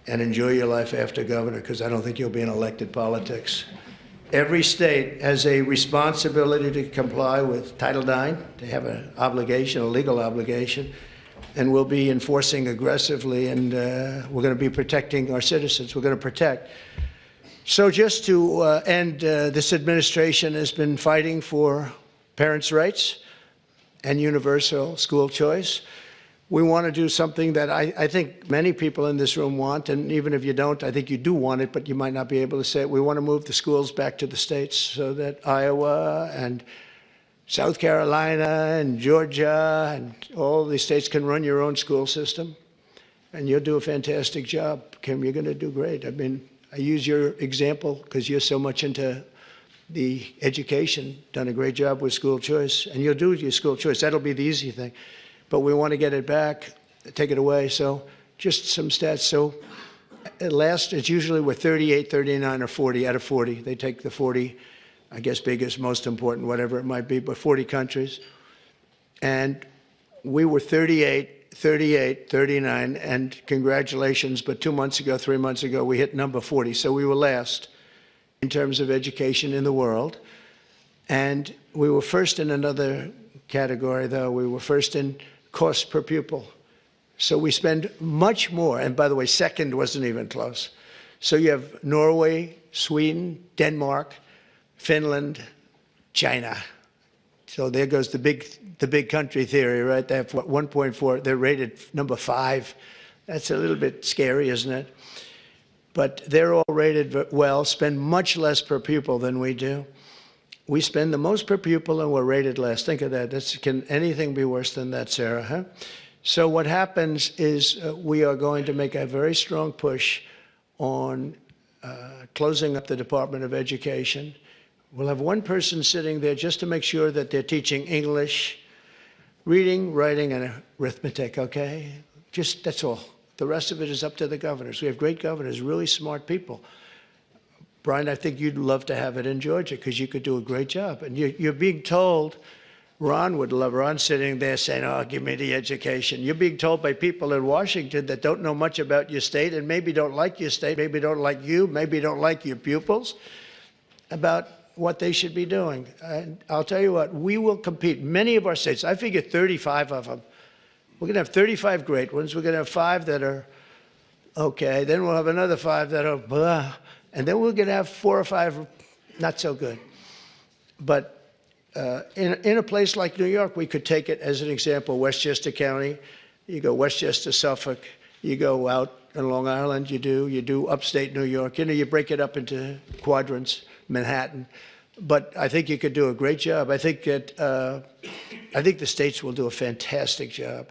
And enjoy your life after governor, because I don't think you'll be in elected politics. Every state has a responsibility to comply with Title IX. They have an obligation, a legal obligation, and we'll be enforcing aggressively, and we're going to be protecting our citizens. We're going to protect. So just to end, this administration has been fighting for parents' rights and universal school choice. We want to do something that I think many people in this room want, and even if you don't, I think you do want it, but you might not be able to say it. We want to move the schools back to the states so that Iowa and South Carolina and Georgia and all these states can run your own school system. And you'll do a fantastic job, Kim. You're going to do great. I mean, I use your example because you're so much into the education, done a great job with school choice, and you'll do your school choice. That'll be the easy thing. But we want to get it back, take it away. So just some stats. So at last, it's usually we're 38, 39, or 40 out of 40. They take the 40, I guess, biggest, most important, whatever it might be, but 40 countries. And we were 38, 39, and congratulations, but 2 months ago, 3 months ago, we hit number 40. So we were last in terms of education in the world. And we were first in another category, though. We were first in cost per pupil. So we spend much more. And by the way, second wasn't even close. So you have Norway, Sweden, Denmark, Finland, China. So there goes the big country theory, right? They have 1.4. They're rated number 5. That's a little bit scary, isn't it? But they're all rated well, spend much less per pupil than we do. We spend the most per pupil and we're rated less. Think of that. Can anything be worse than that, Sarah? Huh? So what happens is we are going to make a very strong push on closing up the Department of Education. We'll have one person sitting there just to make sure that they're teaching English, reading, writing, and arithmetic, okay? Just, that's all. The rest of it is up to the governors. We have great governors, really smart people. Brian, I think you'd love to have it in Georgia because you could do a great job. And you're being told, Ron would love, Ron sitting there saying, oh, give me the education. You're being told by people in Washington that don't know much about your state and maybe don't like your state, maybe don't like you, maybe don't like your pupils, about what they should be doing. And I'll tell you what, we will compete. Many of our states, I figure 35 of them, we're going to have 35 great ones. We're going to have 5 that are okay. Then we'll have another 5 that are blah. And then we're going to have 4 or 5 not so good. But in a place like New York, we could take it as an example, Westchester County. You go Westchester, Suffolk, you go out on Long Island, you do upstate New York. You know, you break it up into quadrants, Manhattan. But I think you could do a great job. I think the states will do a fantastic job.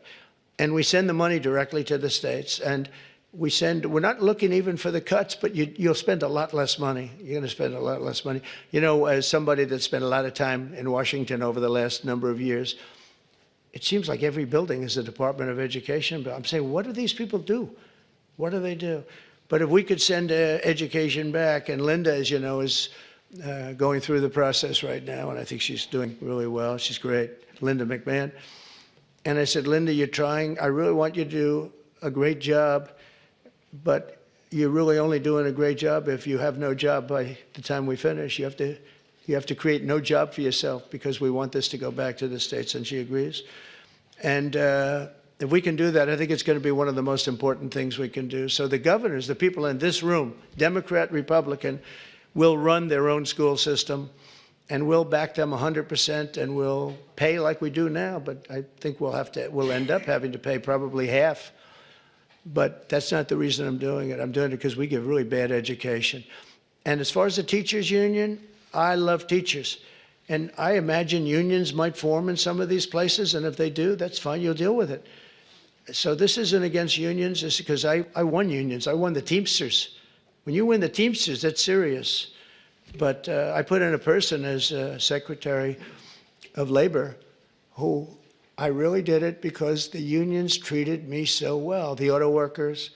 And we send the money directly to the states. And we're not looking even for the cuts, but you'll spend a lot less money. You're going to spend a lot less money. You know, as somebody that spent a lot of time in Washington over the last number of years, it seems like every building is a Department of Education. But I'm saying, what do these people do? What do they do? But if we could send education back, and Linda, as you know, is going through the process right now, and I think she's doing really well. She's great, Linda McMahon. And I said, Linda, you're trying. I really want you to do a great job, but you're really only doing a great job if you have no job by the time we finish. You have to create no job for yourself because we want this to go back to the states, and she agrees. And if we can do that, I think it's going to be one of the most important things we can do. So the governors, the people in this room, Democrat, Republican, will run their own school system, and we'll back them 100%, and we'll pay like we do now. But I think we'll end up having to pay probably half. But that's not the reason I'm doing it. I'm doing it because we give really bad education. And as far as the teachers union, I love teachers. And I imagine unions might form in some of these places, and if they do, that's fine, you'll deal with it. So this isn't against unions, it's because I won unions. I won the Teamsters. When you win the Teamsters, that's serious. But I put in a person as Secretary of Labor who I really did it because the unions treated me so well. The auto workers,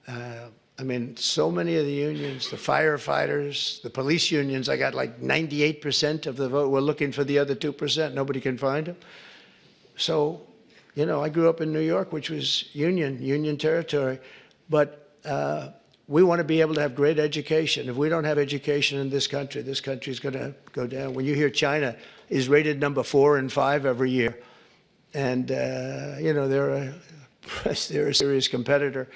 I mean, so many of the unions, the firefighters, the police unions, I got like 98% of the vote. We're looking for the other 2%. Nobody can find them. So, you know, I grew up in New York, which was union territory. But we want to be able to have great education. If we don't have education in this country is going to go down. When you hear China is rated number 4 and 5 every year, and you know, they're a serious competitor.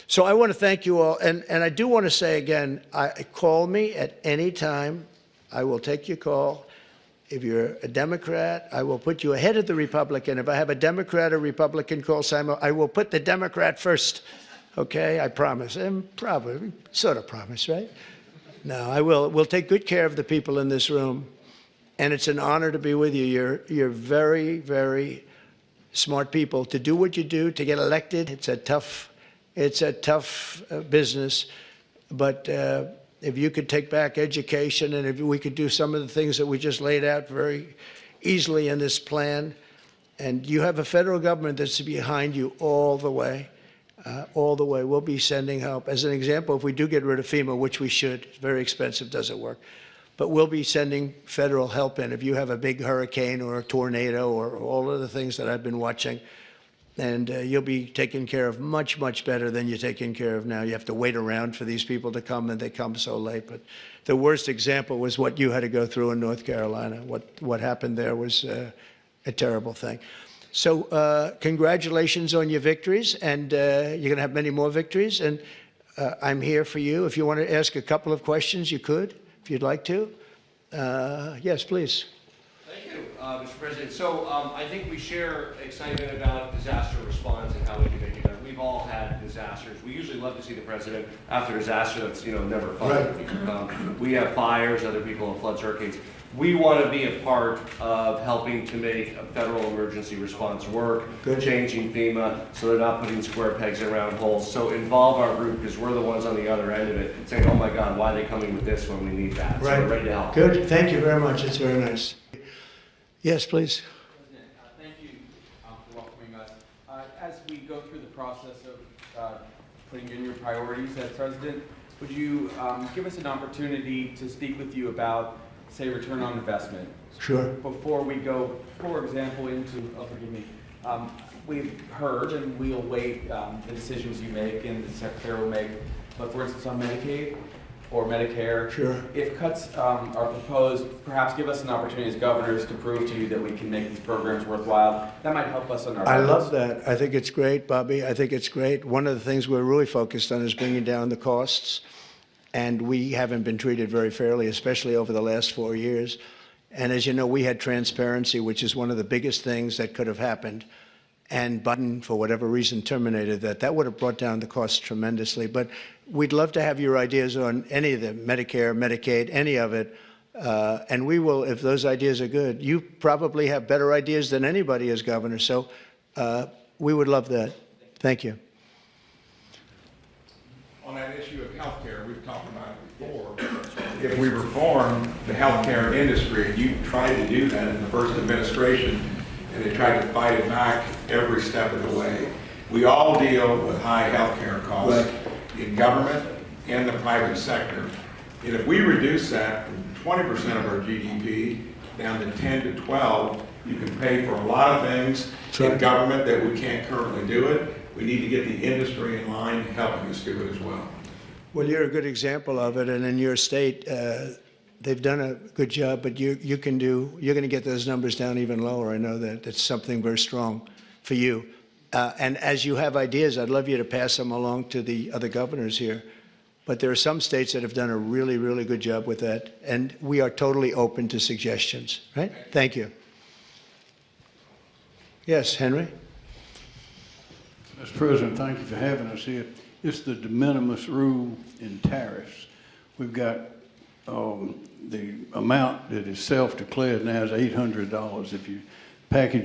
So I want to thank you all, and I do want to say again, call me at any time. I will take your call. If you're a Democrat, I will put you ahead of the Republican. If I have a Democrat or Republican call, Simon, I will put the Democrat first. Okay, I promise. And probably, sort of promise, right? No, I will. We'll take good care of the people in this room, and it's an honor to be with you. You're very, very smart people. To do what you do, to get elected, it's a tough business. But if you could take back education, and if we could do some of the things that we just laid out very easily in this plan, and you have a federal government that's behind you all the way. We'll be sending help. As an example, if we do get rid of FEMA, which we should, it's very expensive, doesn't work, but we'll be sending federal help in if you have a big hurricane or a tornado or all of the things that I've been watching, and you'll be taken care of much, much better than you're taken care of now. You have to wait around for these people to come, and they come so late. But the worst example was what you had to go through in North Carolina. What happened there was a terrible thing. So congratulations on your victories, and you're going to have many more victories, and I'm here for you. If you want to ask a couple of questions, you could, if you'd like to. Yes, please. Thank you, Mr. President. So I think we share excitement about disaster response and how we can make it better. We've all had disasters. We usually love to see the president after disaster. That's, you know, never fun. Right. We have fires, other people have floods, hurricanes. We want to be a part of helping to make a federal emergency response work, changing FEMA so they're not putting square pegs in round holes. So involve our group because we're the ones on the other end of it saying, oh my God, why are they coming with this when we need that? Right. So we're ready to help. Good. Thank you very much. It's very nice. Yes, please. President, thank you for welcoming us. As we go through the process of putting in your priorities as president, would you give us an opportunity to speak with you about, say, return on investment? Sure. Before we go, for example, into, forgive me, we've heard and we'll wait the decisions you make and the Secretary will make, but for instance on Medicaid or Medicare, sure. If cuts are proposed, perhaps give us an opportunity as governors to prove to you that we can make these programs worthwhile. That might help us on our budgets. I love that. I think it's great, Bobby. I think it's great. One of the things we're really focused on is bringing down the costs. And we haven't been treated very fairly, especially over the last 4 years. And as you know, we had transparency, which is one of the biggest things that could have happened. And Biden, for whatever reason, terminated that. That would have brought down the costs tremendously. But we'd love to have your ideas on any of them, Medicare, Medicaid, any of it. And we will, if those ideas are good. You probably have better ideas than anybody as governor. So we would love that. Thank you. On that issue of healthcare, we've talked about it before. If we reform the healthcare industry, and you tried to do that in the first administration, and they tried to fight it back every step of the way. We all deal with high healthcare costs in government and the private sector. And if we reduce that from 20% of our GDP down to 10 to 12, you can pay for a lot of things in government that we can't currently do it. We need to get the industry in line helping us do it as well. Well, you're a good example of it, and in your state, they've done a good job, but you're going to get those numbers down even lower. I know that that's something very strong for you. And as you have ideas, I'd love you to pass them along to the other governors here. But there are some states that have done a really, really good job with that, and we are totally open to suggestions, right? Thank you. Yes, Henry? Mr. President, thank you for having us here. It's the de minimis rule in tariffs. We've got the amount that is self-declared now is $800. If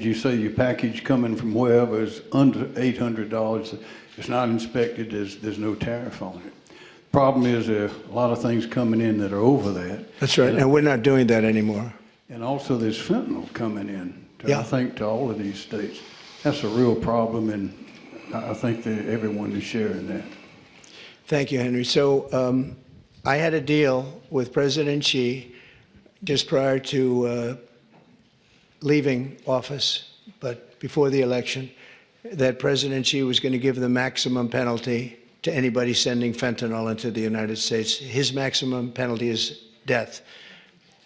you say your package coming from wherever is under $800, it's not inspected, there's no tariff on it. Problem is there are a lot of things coming in that are over that. That's right, and we're not doing that anymore. And also there's fentanyl coming in, Yeah. I think, to all of these states. That's a real problem, and I think that everyone is sharing that. Thank you, Henry. So I had a deal with President Xi just prior to leaving office, but before the election, that President Xi was going to give the maximum penalty to anybody sending fentanyl into the United States. His maximum penalty is death.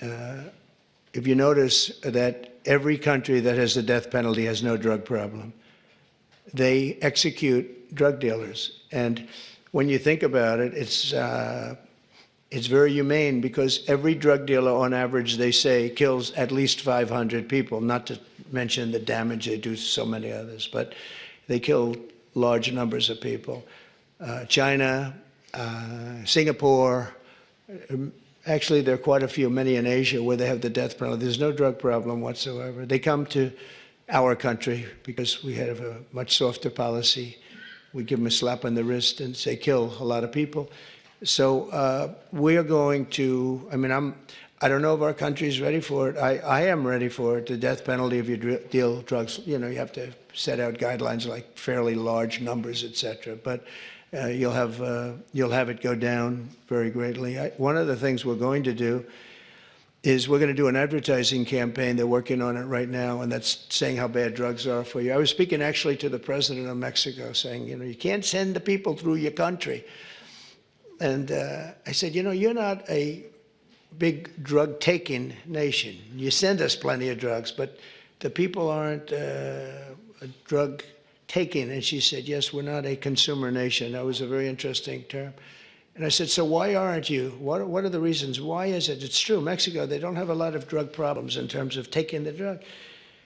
If you notice that every country that has the death penalty has no drug problem. They execute drug dealers. And when you think about it, it's very humane because every drug dealer, on average, they say, kills at least 500 people, not to mention the damage they do to so many others. But they kill large numbers of people. China, Singapore, actually there are quite a few, many in Asia, where they have the death penalty. There's no drug problem whatsoever. They come to our country because we have a much softer policy. We give them a slap on the wrist and say, kill a lot of people. So we're going to, I don't know if our country is ready for it. I am ready for it, the death penalty if you deal drugs. You know, you have to set out guidelines like fairly large numbers, et cetera. But you'll have it go down very greatly. One of the things we're going to do is we're going to do an advertising campaign. They're working on it right now, and that's saying how bad drugs are for you. I was speaking actually to the president of Mexico saying, you know, you can't send the people through your country. And I said, you know, you're not a big drug-taking nation. You send us plenty of drugs, but the people aren't drug-taking. And she said, yes, we're not a consumer nation. That was a very interesting term. And I said, so why aren't you? What are the reasons? Why is it? It's true, Mexico, they don't have a lot of drug problems in terms of taking the drug.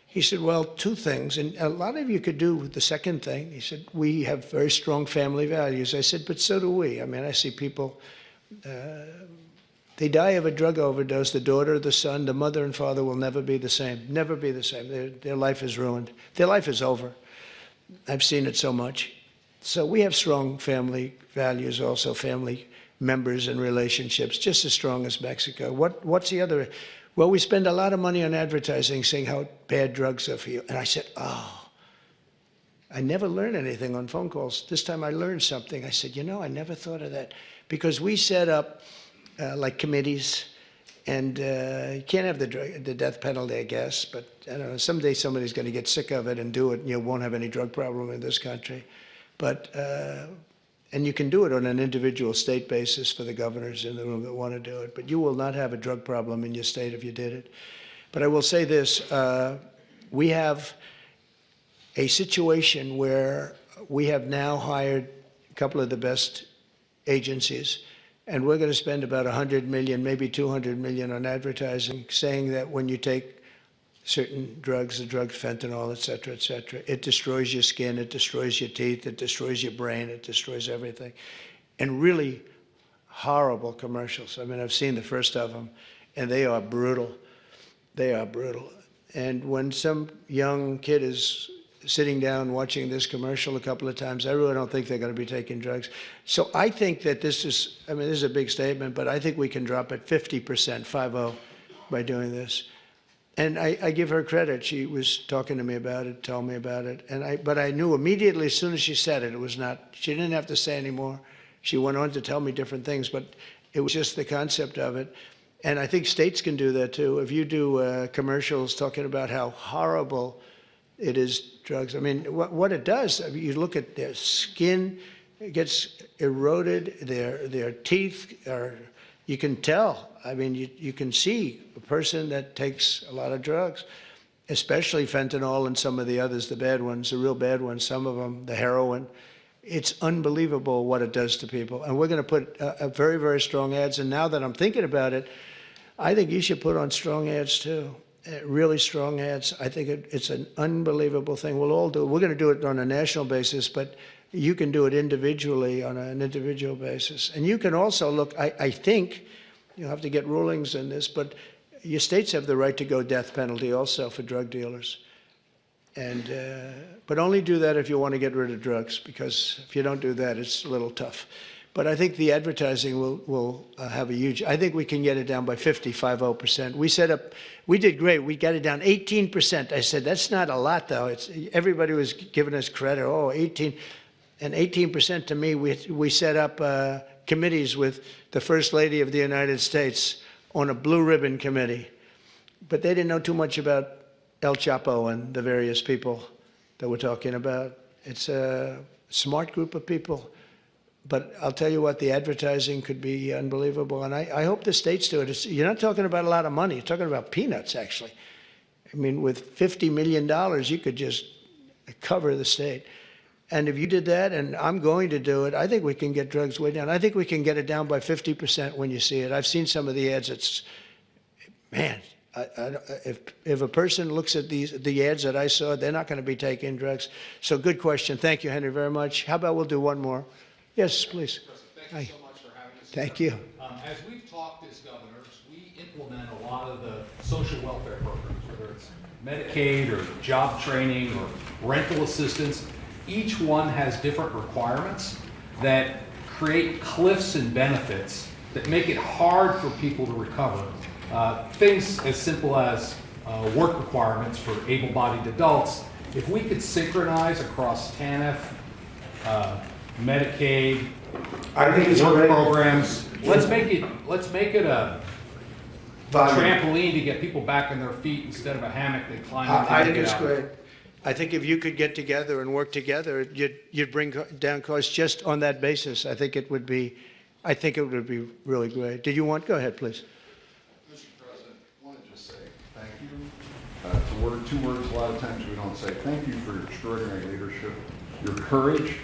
He said, well, two things, and a lot of you could do the second thing. He said, we have very strong family values. I said, but so do we. I mean, I see people, they die of a drug overdose. The daughter, the son, the mother and father will never be the same, never be the same. Their life is ruined. Their life is over. I've seen it so much. So we have strong family values, also family members and relationships, just as strong as Mexico. What's the other? Well, we spend a lot of money on advertising saying how bad drugs are for you. And I said, oh, I never learn anything on phone calls. This time I learned something. I said, you know, I never thought of that. Because we set up like committees, and you can't have the death penalty, I guess, but I don't know, someday somebody's going to get sick of it and do it, and you won't have any drug problem in this country. But, and you can do it on an individual state basis for the governors in the room that want to do it, but you will not have a drug problem in your state if you did it. But I will say this, we have a situation where we have now hired a couple of the best agencies And we're going to spend about 100 million, maybe 200 million on advertising, saying that when you take certain drugs, the drug fentanyl, et cetera, it destroys your skin, it destroys your teeth, it destroys your brain, it destroys everything. And really horrible commercials. I mean, I've seen the first of them, and they are brutal. They are brutal. And when some young kid is sitting down watching this commercial a couple of times, I really don't think they're going to be taking drugs. So I think that this is, I mean, this is a big statement, but I think we can drop it 50%, 50, by doing this. And I give her credit. She was talking to me about it, told me about it. But I knew immediately as soon as she said it, it was not, she didn't have to say anymore. She went on to tell me different things, but it was just the concept of it. And I think states can do that too. If you do commercials talking about how horrible it is, drugs. I mean, what it does, I mean, you look at their skin, it gets eroded, their teeth are, you can tell. I mean, you can see a person that takes a lot of drugs, especially fentanyl and some of the others, the bad ones, the real bad ones, some of them, the heroin. It's unbelievable what it does to people. And we're going to put very, very strong ads. And now that I'm thinking about it, I think you should put on strong ads too. Really strong ads. I think it's an unbelievable thing. We'll all do it. We're going to do it on a national basis, but you can do it individually on an individual basis. And you can also look, I think, you'll have to get rulings in this, but your states have the right to go death penalty also for drug dealers. And, but only do that if you want to get rid of drugs, because if you don't do that, it's a little tough. But I think the advertising will have a huge, I think we can get it down by 50%. We set up, we did great. We got it down 18%. I said, that's not a lot though. Everybody was giving us credit. Oh, 18. And 18% to me, we set up committees with the First Lady of the United States on a blue ribbon committee. But they didn't know too much about El Chapo and the various people that we're talking about. It's a smart group of people. But I'll tell you what, the advertising could be unbelievable. And I hope the states do it. You're not talking about a lot of money. You're talking about peanuts, actually. I mean, with $50 million, you could just cover the state. And if you did that, and I'm going to do it, I think we can get drugs way down. I think we can get it down by 50% when you see it. I've seen some of the ads. It's, man, if a person looks at the ads that I saw, they're not going to be taking drugs. So good question. Thank you, Henry, very much. How about we'll do one more? Yes, please. Thank you so much for having us. Thank you. As we've talked as governors, we implement a lot of the social welfare programs, whether it's Medicaid or job training or rental assistance. Each one has different requirements that create cliffs in benefits that make it hard for people to recover. Things as simple as work requirements for able-bodied adults. If we could synchronize across TANF, Medicaid, work programs. Let's make it a trampoline to get people back on their feet instead of a hammock they climb into. I think it's great. I think if you could get together and work together, you'd bring down costs just on that basis. I think it would be really great. Did you want? Go ahead, please. Mr. President, I want to just say thank you. It's a word, 2 words. A lot of times we don't say thank you for your extraordinary leadership, your courage,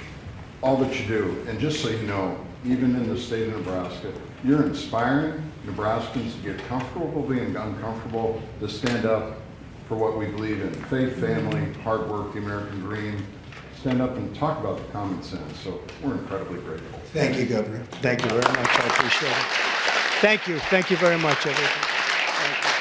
all that you do. And just so you know, even in the state of Nebraska, you're inspiring Nebraskans to get comfortable being uncomfortable, to stand up for what we believe in: faith, family, hard work, the American dream. Stand up and talk about the common sense. So we're incredibly grateful. Thank you, Governor. Thank you very much. I appreciate it. Thank you. Thank you very much, everyone. Thank you.